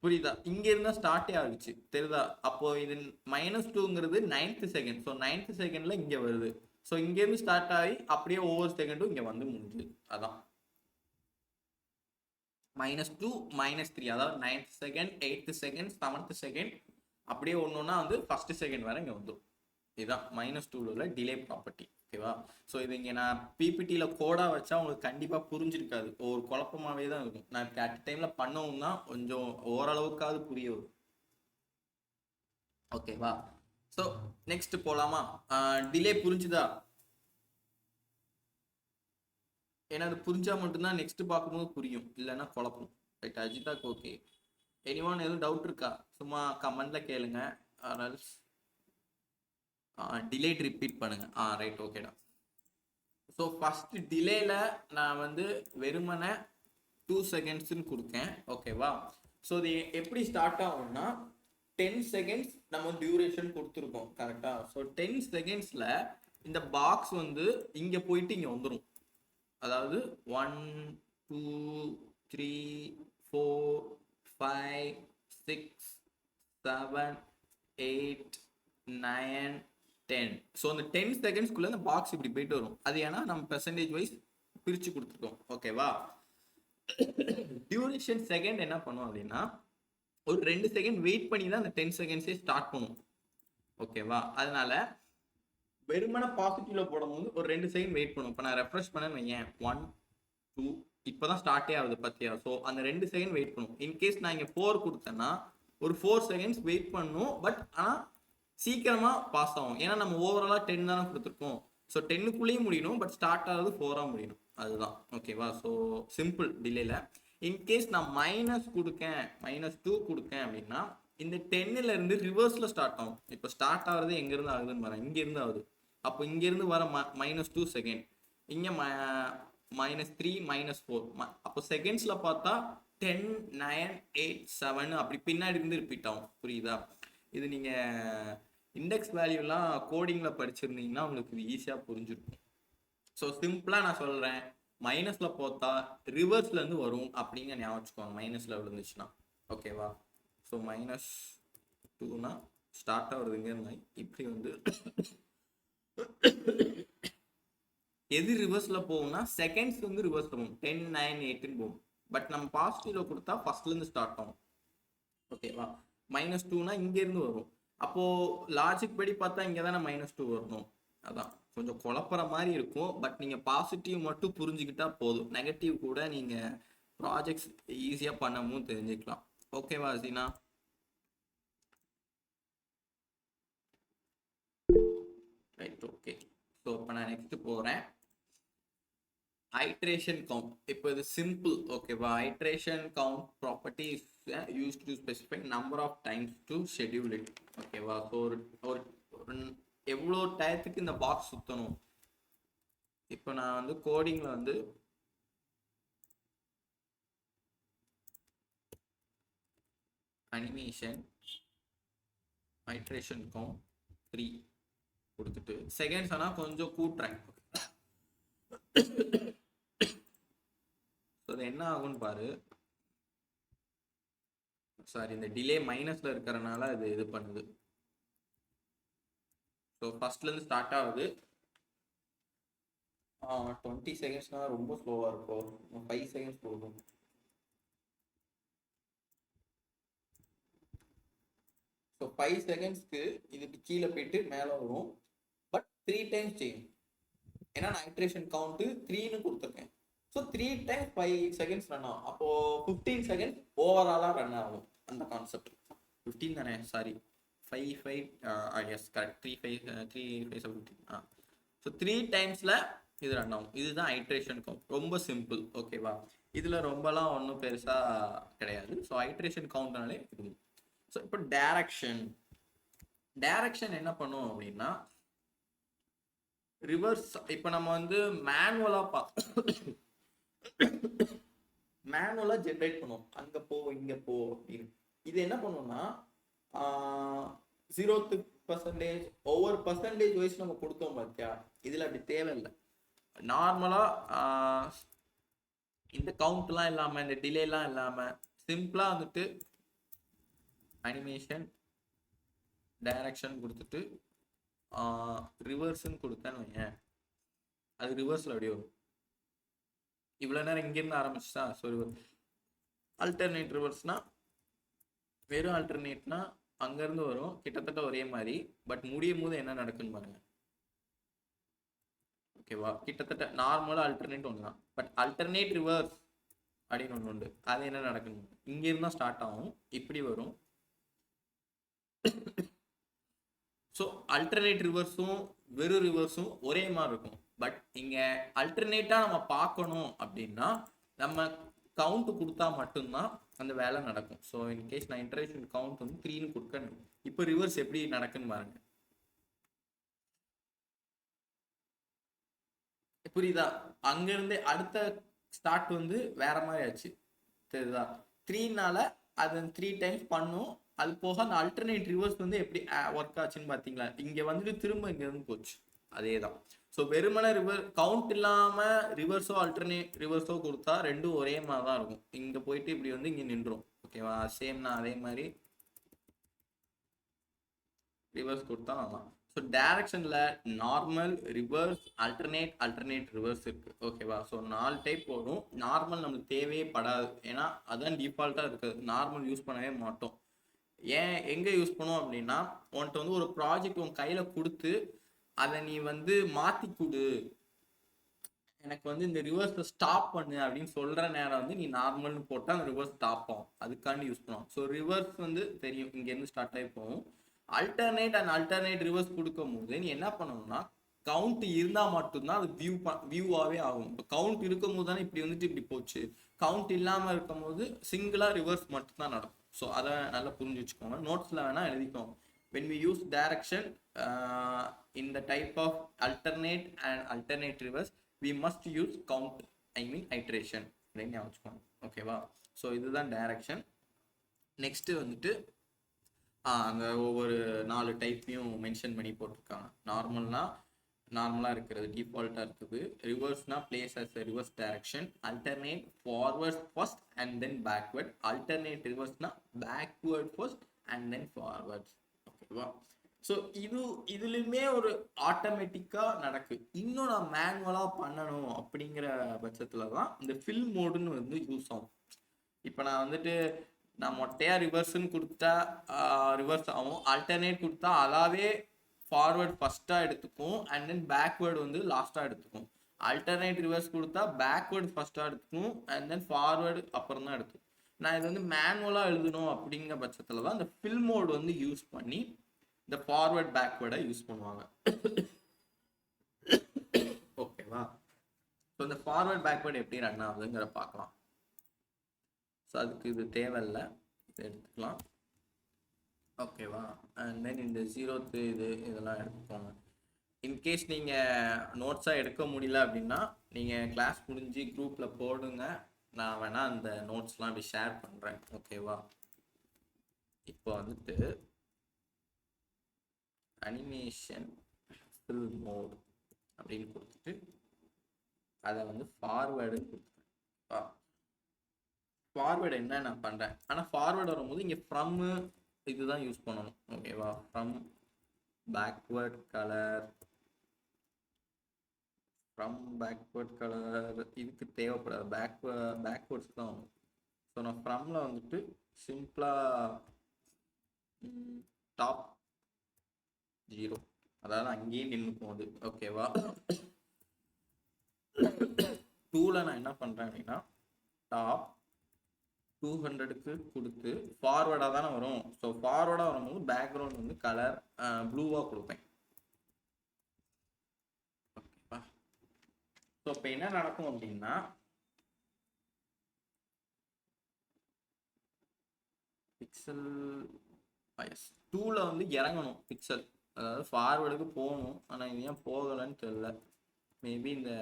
புரியுதா, இங்க இருந்தா ஸ்டார்டே ஆகுச்சு தெரியுதா. அப்போ இது -2ங்கிறது 9th செகண்ட். ஸோ 9th செகண்ட்ல இங்க வருது. ஸோ இங்க இருந்து ஸ்டார்ட் ஆகி அப்படியே ஒவ்வொரு செகண்டும் இங்க வந்து முடிஞ்சு. அதான் -2 -3, அதாவது 9th second, 8th second, 7th second, அப்படியே ஒன்னொன்னா வந்து ஃபர்ஸ்ட் செகண்ட் வரை இங்க வந்துடும். இதுதான் -2ல உள்ள டிலே ப்ராப்பர்ட்டி, ஓகேவா. ஸோ இது இங்கே நான் பிபிடியில் கோடாக வச்சா உங்களுக்கு கண்டிப்பாக புரிஞ்சிருக்காது, ஒரு குழப்பமாகவே தான் இருக்கும். நான் அட் டைமில் பண்ணவும் தான் கொஞ்சம் ஓரளவுக்காவது புரிய வரும், ஓகேவா. ஸோ நெக்ஸ்ட் போகலாமா. டிலே புரிஞ்சுதா? ஏன்னா அது புரிஞ்சா மட்டும்தான் நெக்ஸ்ட் பார்க்கும்போது புரியும், இல்லைன்னா குழப்பம். ரைட் அஜிதாக்கு ஓகே. எனிவான் எதுவும் டவுட் இருக்கா? சும்மா கமெண்ட்ல கேளுங்க, டிலேட் ரிப்பீட் பண்ணுங்க. ரைட், ஓகேடா. ஸோ ஃபர்ஸ்ட் டிலேல நான் வந்து வெறுமனை 2 செகண்ட்ஸ்ன்னு கொடுக்கேன், ஓகேவா. ஸோ இது எப்படி ஸ்டார்ட் ஆகும்னா 10 செகண்ட்ஸ் நம்ம டியூரேஷன் கொடுத்துருக்கோம் கரெக்டா. ஸோ 10 செகண்ட்ஸ்ல இந்த பாக்ஸ் வந்து இங்க போயிட்டு இங்க வந்துடும். அதாவது 1 2 3 4 5 6 7 8 9 10. ஸோ அந்த 10 செகண்ட்ஸ்குள்ள அந்த பாக்ஸ் இப்படி போயிட்டு வரும். அது ஏன்னா நம்ம பெர்சன்டேஜ் வைஸ் பிரிச்சு கொடுத்துருக்கோம், ஓகேவா. டியூரேஷன் செகண்ட் என்ன பண்ணும் அப்படின்னா, ஒரு 2 செகண்ட் வெயிட் பண்ணி தான் அந்த 10 செகண்ட்ஸே ஸ்டார்ட் பண்ணும், ஓகேவா. அதனால வெறுமனை பாசிட்டிவ்ல போடும்போது ஒரு 2 செகண்ட் வெயிட் பண்ணும். இப்போ நான் ரெஃப்ரெஷ் பண்ணேன்னு வையேன், 1 2 இப்போதான் ஸ்டார்ட்டே ஆகுது பத்தியா. ஸோ அந்த 2 செகண்ட் வெயிட் பண்ணும். இன்கேஸ் நான் இங்கே 4 கொடுத்தேன்னா ஒரு 4 செகண்ட்ஸ் வெயிட் பண்ணும். பட் ஆனால் சீக்கிரமா பாஸ் ஆகும், ஏன்னா நம்ம ஓவராலா 10 தானே கொடுத்துருக்கோம். ஸோ 10க்குள்ளேயும் முடியணும், பட் ஸ்டார்ட் ஆகுது 4ஆ முடியணும், அதுதான், ஓகேவா. So simple டிலேல. இன்கேஸ் நான் -2 கொடுக்கேன் அப்படின்னா இந்த 10ல இருந்து ரிவர்ஸ்ல ஸ்டார்ட் ஆகும். இப்போ ஸ்டார்ட் ஆகுறது எங்க இருந்து ஆகுதுன்னு வரேன், இங்க இருந்து ஆகுது. அப்போ இங்க இருந்து வர -2 செகண்ட், இங்க -3 -4. அப்போ செகண்ட்ஸ்ல பார்த்தா 10 9 8 7 அப்படி பின்னாடி இருந்து ரிப்பீட் ஆகும், புரியுதா. இது நீங்க இண்டெக்ஸ் வேல்யூலாம் கோடிங்ல படிச்சிருந்தீங்கன்னா உங்களுக்கு இது ஈஸியாக புரிஞ்சிருக்கும். ஸோ சிம்பிளா நான் சொல்றேன், மைனஸ்ல போத்தா ரிவர்ஸ்ல இருந்து வரும் அப்படிங்க ஞாபகம் வச்சுக்கோங்க, மைனஸ்ல விழுந்துச்சுன்னா, ஓகேவா. ஸோ -2னா ஸ்டார்ட் ஆகுறதுங்க இப்படி வந்து எது ரிவர்ஸ்ல போகும்னா செகண்ட்ஸ் வந்து ரிவர்ஸ்ல போகும், 10 9 8ன்னு போகும். பட் நம்ம பாசிட்டிவ்ல கொடுத்தா ஃபர்ஸ்ட்ல இருந்து ஸ்டார்ட் ஆகும், ஓகேவா. -2னா இங்க இருந்து வரும். அப்போ லாஜிக் படி பார்த்தா இங்க தானே -2 வரணும். அதான் கொஞ்சம் குழப்பற மாதிரி இருக்கும். பட் நீங்க பாசிட்டிவ் மட்டும் புரிஞ்சுக்கிட்டா போதும், நெகட்டிவ் கூட நீங்க ப்ராஜெக்ட்ஸ் ஈஸியா பண்ணவும் தெரிஞ்சுக்கலாம், ஓகேவா ஜீனா. Right, okay. ஸோ இப்போ நான் நெக்ஸ்ட் போறேன். Iteration count. இப்போ இது சிம்பிள் ஓகேவா. Iteration count property is use to specify number of times to schedule it ஓகேவா. ஸோ ஒரு ஒரு எவ்வளோ டயத்துக்கு இந்த பாக்ஸ் சுற்றணும். இப்போ நான் வந்து கோடிங்கில் வந்து அனிமேஷன் ஐட்ரேஷன் கவுண்ட் 3 கொடுத்துட்டு செகண்ட்ஸ் ஆனால் கொஞ்சம் கூட்டுறேன். ஸோ அது என்ன ஆகும்னு பாரு. சாரி, இந்த டிலே மைனஸ்ல இருக்கிறனால இது பண்ணுது. ஸோ ஃபர்ஸ்ட்லேருந்து ஸ்டார்ட் ஆகுது. 20 செகண்ட்ஸ்னா ரொம்ப ஸ்லோவாக இருக்கும். 5 செகண்ட்ஸ் போகும். ஸோ 5 செகண்ட்ஸ்க்கு இதுக்கு கீழே போயிட்டு மேலே வரும். பட் 3 டைம்ஸ் செய்யும். ஏன்னா நான் ஐட்ரேஷன் கவுண்ட்டு 3ன்னு கொடுத்துருக்கேன். ஸோ 3 டைம்ஸ் 5 செகண்ட்ஸ் ரன் ஆகும். அப்போ 15 செகண்ட்ஸ் ஓவராலாக ரன் ஆகும் அந்த கான்செப்ட். 15 தானே, சாரி 5 எஸ் கரெக்ட். 3 5 15. ஸோ 3 டைம்ஸில் இது ரன் ஆகும். இதுதான் ஐட்ரேஷன் கவுண்ட். ரொம்ப சிம்பிள் ஓகேவா. இதில் ரொம்பலாம் ஒன்றும் பெருசாக கிடையாது. ஸோ ஐட்ரேஷன் கவுண்ட்னாலே இது. ஸோ இப்போ டைரக்ஷன் என்ன பண்ணும் அப்படின்னா ரிவர்ஸ். இப்போ நம்ம வந்து மேனுவலாக ஜென்ரேட் பண்ணுவோம். அங்கே போ இங்கே போ அப்படின்னு. இது என்ன பண்ணுவோம்னா 0% ஒவ்வொரு பர்சன்டேஜ் வைஸ் நம்ம கொடுத்தோம் பார்த்தியா. இதில் அப்படி தேவையில்லை. நார்மலாக இந்த கவுண்ட்லாம் இல்லாமல் இந்த டிலேலாம் இல்லாமல் சிம்பிளாக வந்துட்டு அனிமேஷன் டைரக்ஷன் கொடுத்துட்டு ரிவர்ஸ்ன்னு கொடுத்தேன்னு வையேன். அது ரிவர்ஸில் அப்படியே வரும். இவ்வளோ நேரம் இங்கேருந்து ஆரம்பிச்சுட்டா. ஸோ ஆல்டர்னேட் ரிவர்ஸ்னா வெறும் ஆல்டர்னேட்னா அங்கேருந்து வரும் கிட்டத்தட்ட ஒரே மாதிரி. பட் முடியும் போது என்ன நடக்குன்னு பாருங்க ஓகேவா. கிட்டத்தட்ட நார்மலாக ஆல்டர்னேட் ஒன்று தான். பட் ஆல்டர்னேட் ரிவர்ஸ் அப்படின்னு ஒன்று உண்டு. அது என்ன நடக்கணும், இங்கேருந்து தான் ஸ்டார்ட் ஆகும், இப்படி வரும். ஸோ அல்டர்னேட் ரிவர்ஸும் வெறும் ரிவர்ஸும் ஒரே மாதிரி இருக்கும். பட் இங்கே அல்டர்னேட்டாக நம்ம பார்க்கணும் அப்படின்னா நம்ம கவுண்ட் கொடுத்தா மட்டும்தான் அந்த வேலை நடக்கும். ஸோ இன்கேஸ் நான் இன்டரேஷன் கவுண்ட் வந்து 3ன்னு கொடுக்கணும். இப்போ ரிவர்ஸ் எப்படி நடக்குன்னு பாருங்க. புரியுதா. அங்கேருந்து அடுத்த ஸ்டார்ட் வந்து வேற மாதிரி ஆச்சு தெரியுதா. 3னால அது 3 டைம்ஸ் பண்ணும். அது போக அந்த அல்டர்னேட் ரிவர்ஸ் வந்து எப்படி ஒர்க் ஆச்சுன்னு பார்த்தீங்களா. இங்கே வந்துட்டு திரும்ப இங்கேருந்து போச்சு. அதே தான். ஸோ வெறுமனை கவுண்ட் இல்லாமல் ரிவர்ஸோ அல்டர்னேட் ரிவர்ஸோ கொடுத்தா ரெண்டும் ஒரே மாதிரி தான் இருக்கும். இங்கே போயிட்டு இப்படி வந்து இங்கே நின்றும் ஓகேவா. சேம் நான் அதே மாதிரி ரிவர்ஸ் கொடுத்தா தான். ஸோ டைரக்ஷனில் நார்மல், ரிவர்ஸ், அல்டர்னேட் ரிவர்ஸ் இருக்கு ஓகேவா. ஸோ 4 டைப் வரும். நார்மல் நம்மளுக்கு தேவையே படாது. ஏன்னா அதுதான் டிஃபால்ட்டாக இருக்குது. நார்மல் யூஸ் பண்ணவே மாட்டோம். ஏன் எங்கே யூஸ் பண்ணுவோம் அப்படின்னா உன்கிட்ட வந்து ஒரு ப்ராஜெக்ட் உன் கையில் கொடுத்து அதை நீ வந்து மாற்றி கொடு, எனக்கு வந்து இந்த ரிவர்ஸை ஸ்டாப் பண்ணு அப்படின்னு சொல்கிற நேரம் வந்து நீ நார்மல்னு போட்டால் அந்த ரிவர்ஸ் ஸ்டாப் ஆகும். அதுக்காண்டி யூஸ் பண்ணுவோம். ஸோ ரிவர்ஸ் வந்து தெரியும் இங்கேருந்து ஸ்டார்ட் ஆகி போகும். அல்டர்னேட் ரிவர்ஸ் கொடுக்கும் போது நீ என்ன பண்ணணும்னா கவுண்ட் இருந்தால் மட்டும்தான் அது வியூவாகவே ஆகும். இப்போ கவுண்ட் இருக்கும் போது தானே இப்படி வந்துட்டு இப்படி போச்சு. கவுண்ட் இல்லாமல் இருக்கும் போது சிங்கிளாக ரிவர்ஸ் மட்டும்தான் நடக்கும். ஸோ அதை நல்லா புரிஞ்சு வச்சுக்கோங்க. நோட்ஸில் வேணால் எழுதிக்கோங்க. when we use direction in the type of alternate and alternate reverse we must use count, I mean iteration அப்படின்னு வச்சுக்கோங்க ஓகேவா. ஸோ இதுதான் டைரக்ஷன். நெக்ஸ்ட் வந்துட்டு அந்த ஒவ்வொரு 4 டைப்பையும் மென்ஷன் பண்ணி போட்டிருக்காங்க. நார்மலாக இருக்கிறது டிஃபால்ட்டாக இருக்குது. ரிவர்ஸ்னா plays as reverse direction. Alternate forward first and then backward. Alternate ரிவர்ஸ்னா backward first and then forward ஓகேவா. ஸோ இதுலையுமே ஒரு ஆட்டோமேட்டிக்காக நடக்கு. இன்னும் நான் மேனுவலாக பண்ணணும் அப்படிங்கிற பட்சத்தில் தான் இந்த ஃபில் மோடுன்னு வந்து யூஸ் ஆகும். இப்போ நான் வந்துட்டு நான் மொட்டையாக ரிவர்ஸ்ன்னு கொடுத்தா ரிவர்ஸ் ஆகும். ஆல்டர்னேட் கொடுத்தா அதாவே ஃபார்வர்ட் ஃபஸ்ட்டாக எடுத்துக்கும் அண்ட் தென் பேக்வேர்டு வந்து லாஸ்ட்டாக எடுத்துக்கும். ஆல்டர்னேட் ரிவர்ஸ் கொடுத்தா பேக்வேர்டு ஃபஸ்ட்டாக எடுத்துக்கும் அண்ட் தென் ஃபார்வேர்டு அப்புறம் தான் எடுத்துக்கும். நான் இது வந்து மேனுவலாக எழுதணும் அப்படிங்கிற பட்சத்தில் தான் இந்த ஃபில் மோட் வந்து யூஸ் பண்ணி இந்த ஃபார்வர்ட் பேக்வேர்டை யூஸ் பண்ணுவாங்க ஓகேவா. ஸோ இந்த ஃபார்வர்ட் பேக்வேர்டு எப்படி ரன் ஆகுதுங்கிற பார்க்கலாம். ஸோ அதுக்கு இது தேவையில்லை, இதை எடுத்துக்கலாம். ஓகேவா? அண்ட் தென் இந்த 0th இதெல்லாம் எடுத்துக்கோங்க. இன்கேஸ் நீங்கள் நோட்ஸாக எடுக்க முடியல அப்படின்னா நீங்கள் கிளாஸ் முடிஞ்சு குரூப்பில் போடுங்க, நான் வேணால் அந்த நோட்ஸ்லாம் அப்படி ஷேர் பண்ணுறேன். ஓகேவா? இப்போ வந்துட்டு அனிமேஷன் ஃபில் மோட் அப்படின்னு கொடுத்துட்டு அதை வந்து ஃபார்வேர்டுன்னு கொடுத்துருக்கேன். ஃபார்வேர்டு என்ன நான் பண்ணுறேன், ஆனால் ஃபார்வேர்டு வரும்போது இங்கே ஃப்ரம்மு இதுதான் யூஸ் பண்ணணும். ஓகேவா? From backward colour, from backward colour இதுக்கு தேவைப்படாது, பேக்வேர்ட்ஸ் தான் வரும். ஸோ நான் ஃப்ரம்ல வந்துட்டு சிம்பிளாக டாப் 0, அதாவது அங்கேயே நின்று போகுது. ஓகேவா? 2ல நான் என்ன பண்ணுறேன் அப்படின்னா டாப் 200க்கு கொடுத்து ஃபார்வர்டாக தானே வரும். ஸோ ஃபார்வர்டாக வரும்போது பேக்ரவுண்ட் வந்து கலர் ப்ளூவாக கொடுப்பேன். ஓகேவா? ஸோ இப்போ என்ன நடக்கும் அப்படின்னா பிக்சல் 2ல வந்து இறங்கணும் பிக்சல், அதாவது ஃபார்வர்டுக்கு போகணும். ஆனால் இது ஏன் போகலைன்னு தெரியல. மேபி இந்த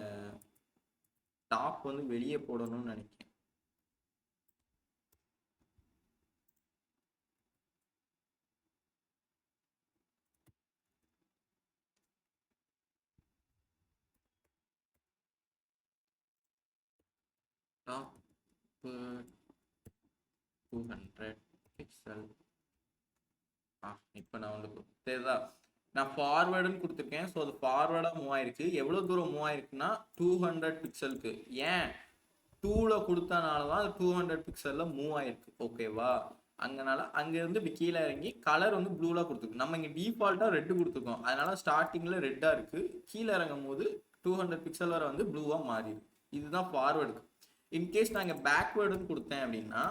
டாப் வந்து வெளியே போடணும்னு நினைக்கிறேன். Top 200 pixel. இப்போ நான் உங்களுக்கு தெரியுதா, நான் ஃபார்வேர்டுன்னு கொடுத்துருக்கேன். ஸோ அது ஃபார்வேர்டாக மூவ் ஆயிருக்கு. எவ்வளோ தூரம் மூவ் ஆயிருக்குன்னா 200 பிக்சலுக்கு. ஏன் 2ல கொடுத்தனால தான் அது 200 பிக்சலில் மூவ் ஆயிருக்கு. ஓகேவா? அங்கனால அங்கேருந்து இப்படி கீழே இறங்கி கலர் வந்து ப்ளூவில் கொடுத்துருக்கு. நம்ம இங்கே டிஃபால்ட்டாக ரெட்டு கொடுத்துருக்கோம், அதனால ஸ்டார்டிங்கில் ரெட்டாக இருக்குது. கீழே இறங்கும் போது 200 பிக்சல் வரை வந்து ப்ளூவாக மாறிடுது. இதுதான் ஃபார்வேர்டுக்கு. இன்கேஸ் நான் இங்கே பேக்வேர்டுன்னு கொடுத்தேன் அப்படின்னா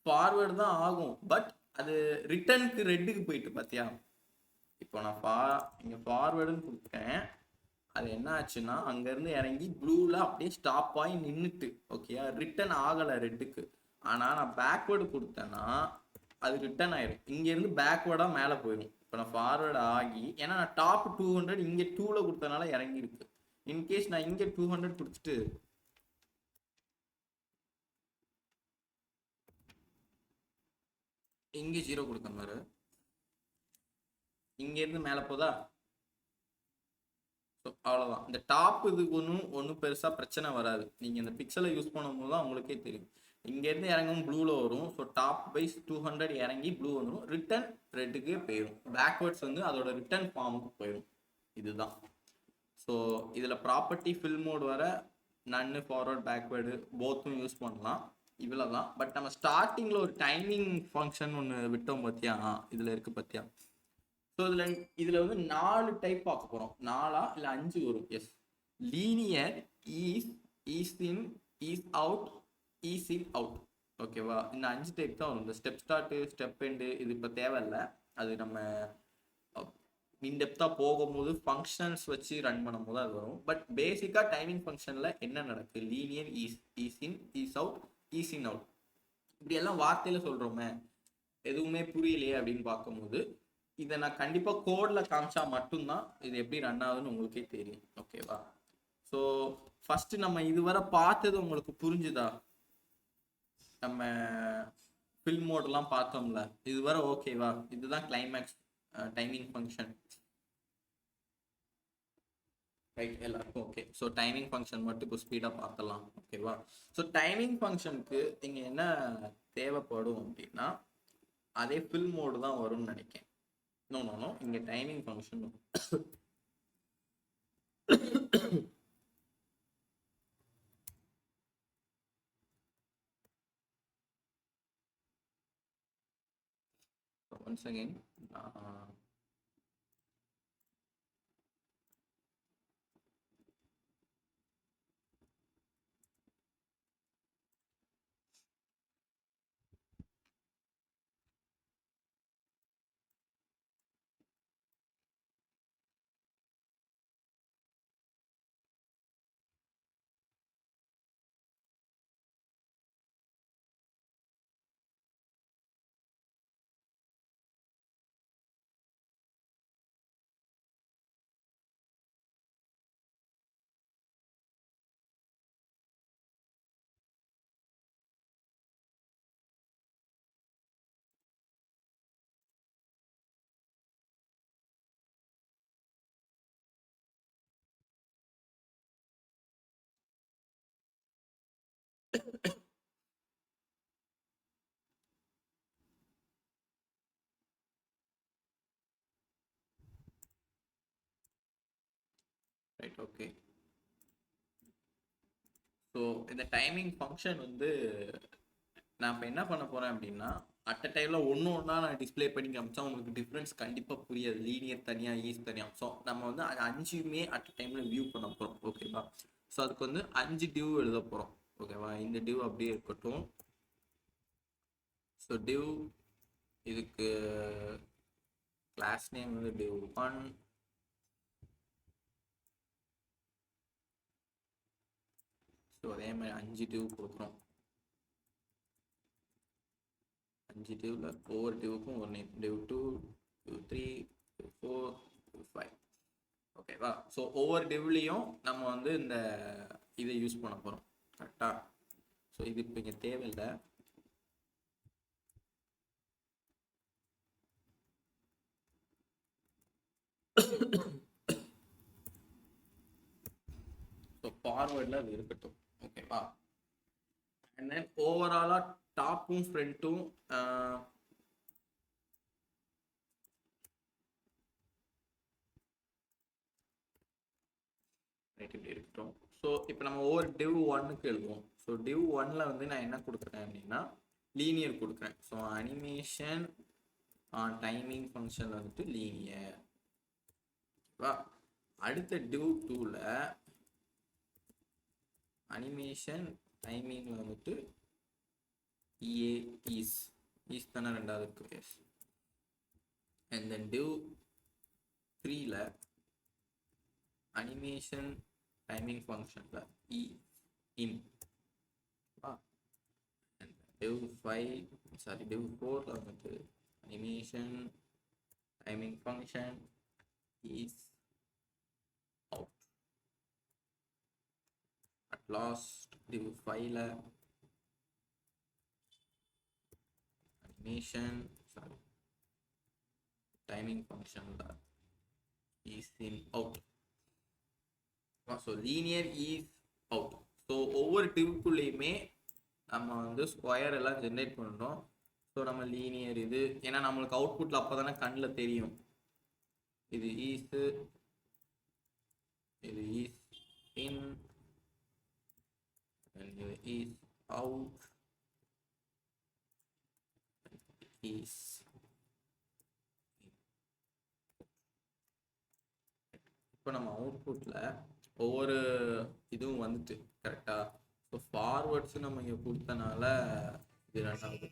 ஃபார்வேர்டு தான் ஆகும், பட் அது ரிட்டர்னுக்கு ரெட்டுக்கு போயிட்டு பார்த்தியா. இப்போ நான் இங்கே ஃபார்வேர்டுன்னு கொடுத்தேன், அது என்ன ஆச்சுன்னா அங்கேருந்து இறங்கி ப்ளூவில் அப்படியே ஸ்டாப் ஆகி நின்றுட்டு. ஓகேயா? ரிட்டர்ன் ஆகலை ரெட்டுக்கு. ஆனால் நான் பேக்வேர்டு கொடுத்தேன்னா அது ரிட்டர்ன் ஆயிடும், இங்கேருந்து பேக்வேர்டாக மேலே போயிடும். இப்போ நான் ஃபார்வேர்டு ஆகி, ஏன்னா நான் டாப் 200 இங்கே 2ல கொடுத்தனால இறங்கியிருக்கு. இன்கேஸ் நான் இங்கே 200 கொடுத்துட்டு இங்கே 0 கொடுத்த மாதிரி இங்கேருந்து மேலே போதா. ஸோ அவ்வளோதான். இந்த டாப் இதுக்கு ஒன்றும் பெருசாக பிரச்சனை வராது. நீங்கள் இந்த பிக்சலை யூஸ் பண்ணும்போது தான் உங்களுக்கே தெரியும். இங்கேருந்து இறங்கும் ப்ளூவில் வரும். ஸோ டாப் பைஸ் 200 இறங்கி ப்ளூ வந்துடும், ரிட்டர்ன் ரெட்டுக்கே போயிடும். பேக்வேர்ட்ஸ் வந்து அதோட ரிட்டர்ன் ஃபார்முக்கு போயிடும். இதுதான். ஸோ இதில் ப்ராப்பர்ட்டி ஃபில் மோட் வர நன்னு ஃபார்வர்ட் பேக்வேர்டு போத்தும் யூஸ் பண்ணலாம். இவ்வளோ தான். பட் நம்ம ஸ்டார்டிங்கில் ஒரு டைமிங் ஃபங்க்ஷன் ஒன்று விட்டோம் பார்த்தியா, இதில் இருக்குது பார்த்தியா. ஸோ இதில் வந்து 4 டைப் பார்க்க போகிறோம். 4 இல்லை 5 வரும். Ease, linear, ease in, ease out, ease in out. ஓகேவா? இந்த 5 டைப் தான் வரும். இந்த ஸ்டெப் ஸ்டார்ட்டு, ஸ்டெப் எண்டு இது இப்போ தேவையில்லை. அது நம்ம இன்டெப்த்தாக போகும்போது ஃபங்க்ஷன்ஸ் வச்சு ரன் பண்ணும்போது அது வரும். பட் பேசிக்காக டைமிங் ஃபங்க்ஷனில் என்ன நடக்குது, linear, ease in, ease out, ease in out, இப்படி எல்லாம் வார்த்தையில் சொல்கிறோமே, எதுவுமே புரியலையே அப்படின்னு பார்க்கும்போது இதை நான் கண்டிப்பாக கோடில் காமிச்சா மட்டும்தான் இது எப்படி ரன் ஆகுதுன்னு உங்களுக்கே தெரியும். ஓகேவா? ஸோ ஃபஸ்ட்டு நம்ம இதுவரை பார்த்தது உங்களுக்கு புரிஞ்சுதா? நம்ம ஃபில் மோட்லாம் பார்த்தோம்ல, இதுவரை ஓகேவா? இதுதான் கிளைமேக்ஸ் டைமிங் ஃபங்க்ஷன். ரைட், எல்லாருக்கும் ஓகே. ஸோ டைமிங் ஃபங்க்ஷன் மட்டும் இப்போ ஸ்பீடாக பார்த்துடலாம். ஓகேவா? ஸோ டைமிங் ஃபங்க்ஷனுக்கு இங்கே என்ன தேவைப்படும் அப்படின்னா அதே ஃபில் மோடு தான் வரும்னு நினைக்கிறேன். நோ இங்கே timing function once again right, okay. So இந்த டைமிங் ஃபங்க்ஷன் வந்து நான் இப்போ என்ன பண்ண போகிறேன் அப்படின்னா, அட் அ டைமில் ஒன்று ஒன்றா நான் டிஸ்பிளே பண்ணி காமிச்சா உங்களுக்கு டிஃப்ரென்ஸ் கண்டிப்பாக புரியாது. லீனியர் தனியாக, ஈஸ் தனியாக. ஸோ நம்ம வந்து அது 5மே அட் அ டைமில் வியூ பண்ண போகிறோம், ஓகேவா? ஸோ அதுக்கு வந்து 5 டிவ் எழுத போகிறோம், ஓகேவா? இந்த டிவ் அப்படியே இருக்கட்டும். ஸோ டிவ் இதுக்கு கிளாஸ் நேம் வந்து டிவ் 1. ஸோ அதே மாதிரி 5 டிவ் கொடுக்குறோம். 5 டிவ்ல ஒவ்வொரு டிவுக்கும் ஒரு name. Div 2, div 3, div 4, div 5, ஓகேவா? ஸோ ஒவ்வொரு டிவ்லையும் நம்ம வந்து இந்த இதை யூஸ் பண்ண போகிறோம், கரெக்டாக? ஸோ இது இப்போ இங்கே தேவையில்லை. ஸோ ஃபார்வர்டில் அது இருக்கட்டும், ஓகேவா? அண்ட் தென் ஓவராலாக டாப்பும் ஃப்ரண்ட்டும் ரைட் இப்படி இருக்கட்டும். ஸோ இப்போ நம்ம ஒவ்வொரு டிவ் 1க்கு எழுதுவோம். ஸோ டிவ் 1ல் வந்து நான் என்ன கொடுக்குறேன் அப்படின்னா லீனியர் கொடுக்குறேன். ஸோ அனிமேஷன் டைமிங் ஃபங்க்ஷனில் வந்துட்டு லீனியர், ஓகேவா? அடுத்த டிவ் 2ல அனிமேஷன் டைமிங்கில் வந்துட்டு ஈஸ் தானே ரெண்டாவது இருக்கு, எஸ். அண்ட் தென் டிவ் 3ல அனிமேஷன் டைமிங் ஃபங்க்ஷனில் இன், டிவ் 4ல வந்துட்டு animation timing function is out. At last div 5ல அனிமேஷன் டைமிங் ஃபங்க்ஷன்ல is in out. So linear is out. So ஒவ்வொரு டிவுக்குள்ளேயுமே நம்ம வந்து ஸ்கொயர் எல்லாம் ஜென்ரேட் பண்ணுறோம். ஸோ நம்ம லீனியர் இது ஏன்னா நம்மளுக்கு அவுட்புட்டில் அப்போ தானே கண்ணில் தெரியும். இது ஈஸு, இது ஈஸ் இன், இது ஈஸ் அவுட், ஈஸ். இப்போ நம்ம அவுட்புட்டில் ஒவ்வொரு இதுவும் வந்துட்டு கரெக்டாக. ஸோ ஃபார்வர்ட்ஸ் நம்ம இங்கே கொடுத்தனால இது ரெண்டாவது,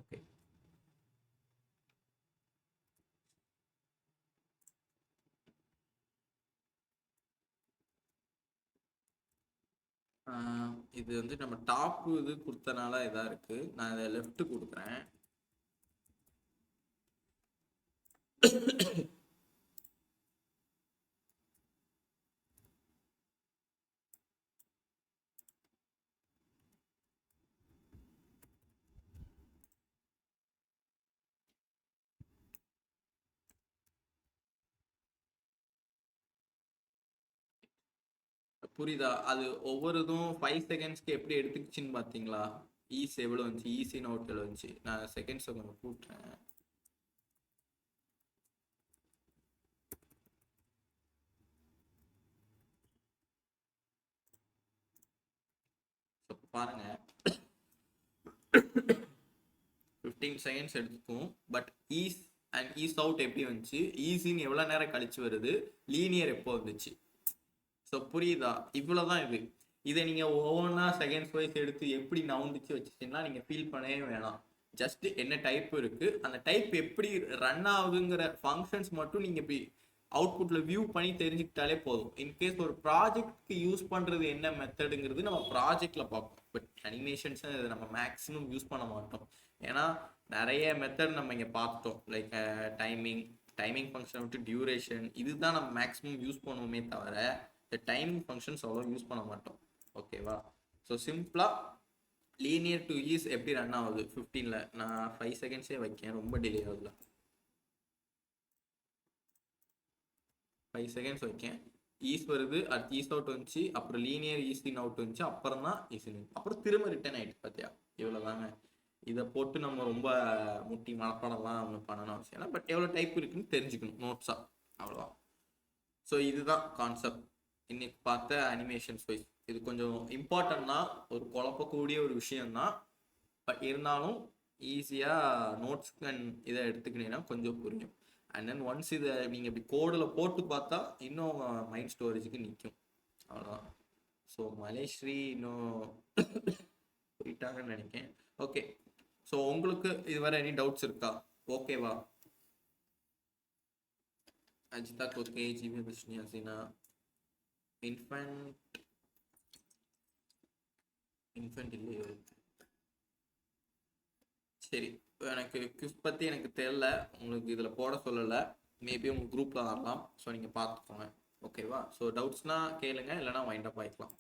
ஓகே. இது வந்து நம்ம டாப்பு இது கொடுத்தனால இதாக இருக்குது. நான் இதை லெஃப்ட் கொடுக்குறேன். புரியுதா? அது ஒவ்வொரு இதுவும் 5 செகண்ட்ஸ்க்கு எப்படி எடுத்துக்கிச்சின்னு பார்த்தீங்களா? ஈஸ் எவ்வளோ வந்துச்சு, ஈஸின் அவுட் எவ்வளோ வந்துச்சு. நான் செகண்ட்ஸை கொஞ்சம் கூட்டுறேன். பாருங்க 15 செகண்ட்ஸ் எடுத்துக்கும். But ease and ease out எப்படி வந்துச்சு, ஈஸின்னு எவ்வளோ நேரம் கழிச்சு வருது, லீனியர் எப்போ வந்துச்சு. ஸோ புரியுதா? இவ்வளோதான் இது. இதை நீங்கள் ஒவ்வொன்றா செகண்ட்ஸ் வைஸ் எடுத்து எப்படி நவுந்துச்சு வச்சுச்சிங்கன்னா நீங்கள் ஃபீல் பண்ணவே வேணாம். ஜஸ்ட் என்ன டைப் இருக்குது, அந்த டைப் எப்படி ரன் ஆகுதுங்கிற ஃபங்க்ஷன்ஸ் மட்டும் நீங்கள் இப்படி அவுட்புட்டில் வியூ பண்ணி தெரிஞ்சுக்கிட்டாலே போதும். இன்கேஸ் ஒரு ப்ராஜெக்ட்க்கு யூஸ் பண்ணுறது என்ன மெத்தடுங்கிறது நம்ம ப்ராஜெக்டில் பார்ப்போம். பட் அனிமேஷன்ஸ் நம்ம மேக்ஸிமம் யூஸ் பண்ண மாட்டோம். ஏன்னா நிறைய மெத்தட் நம்ம இங்கே பார்த்துட்டோம். லைக் டைமிங் ஃபங்க்ஷன் விட்டு டியூரேஷன், இதுதான் நம்ம மேக்ஸிமம் யூஸ் பண்ணுவோமே தவிர இந்த டைமிங் ஃபங்க்ஷன்ஸ் அவ்வளோ யூஸ் பண்ண மாட்டோம், ஓகேவா? ஸோ சிம்பிளாக லீனியர் டு ஈஸ் எப்படி ரன் ஆகுது 15ல் நான் 5 செகண்ட்ஸே வைக்கேன், ரொம்ப டிலே ஆகுதுல. 5 செகண்ட்ஸ் வைக்கேன், ஈஸ் வருது, அடுத்து ஈஸ் அவுட் வந்துச்சு, அப்புறம் லீனியர் ஈஸ் இன் அவுட் வந்துச்சு, அப்புறம் தான் ஈஸ் இன், அப்புறம் திரும்ப ரிட்டர்ன் ஆகிட்டு. பார்த்தியா? இவ்வளோதாங்க. இதை போட்டு நம்ம ரொம்ப முட்டி மனப்பாடம்லாம் ஒன்று பண்ணணும் அவசியம் இல்லை. பட் எவ்வளோ டைப் இருக்குன்னு தெரிஞ்சுக்கணும் நோட்ஸாக, அவ்வளோதான். ஸோ இதுதான் கான்செப்ட் இன்னைக்கு பார்த்த அனிமேஷன்ஸ் வைஸ். இது கொஞ்சம் இம்பார்ட்டன்ட்னா ஒரு குழப்பக்கூடிய ஒரு விஷயம்தான், பட் இருந்தாலும் ஈஸியாக நோட்ஸ் அண்ட் இதை எடுத்துக்கினீங்கன்னா கொஞ்சம் புரியும். அண்ட் தென் ஒன்ஸ் இதை நீங்கள் இப்படி கோடில் போட்டு பார்த்தா இன்னும் மைண்ட் ஸ்டோரேஜுக்கு நிற்கும். அவ்வளோதான். ஸோ மலேஸ்ரீ இன்னும் போயிட்டாங்கன்னு நினைக்கிறேன். ஓகே, ஸோ உங்களுக்கு இதுவரை எனி டவுட்ஸ் இருக்கா? ஓகேவா? அஜிதா ஓகே, ஜிவி விஷ்ணு ஹசீனா இன்ஃபென்ட் இல்லையோ? சரி, எனக்கு கிஃப்ட் பற்றி எனக்கு தெரியல, உங்களுக்கு இதில் போட சொல்லலை, மேபி உங்கள் குரூப்பில் வரலாம். ஸோ நீங்கள் பார்த்துக்கோங்க. ஓகேவா? ஸோ டவுட்ஸ்னால் கேளுங்க, இல்லைனா வைண்ட் அப் ஆகிக்கலாம்.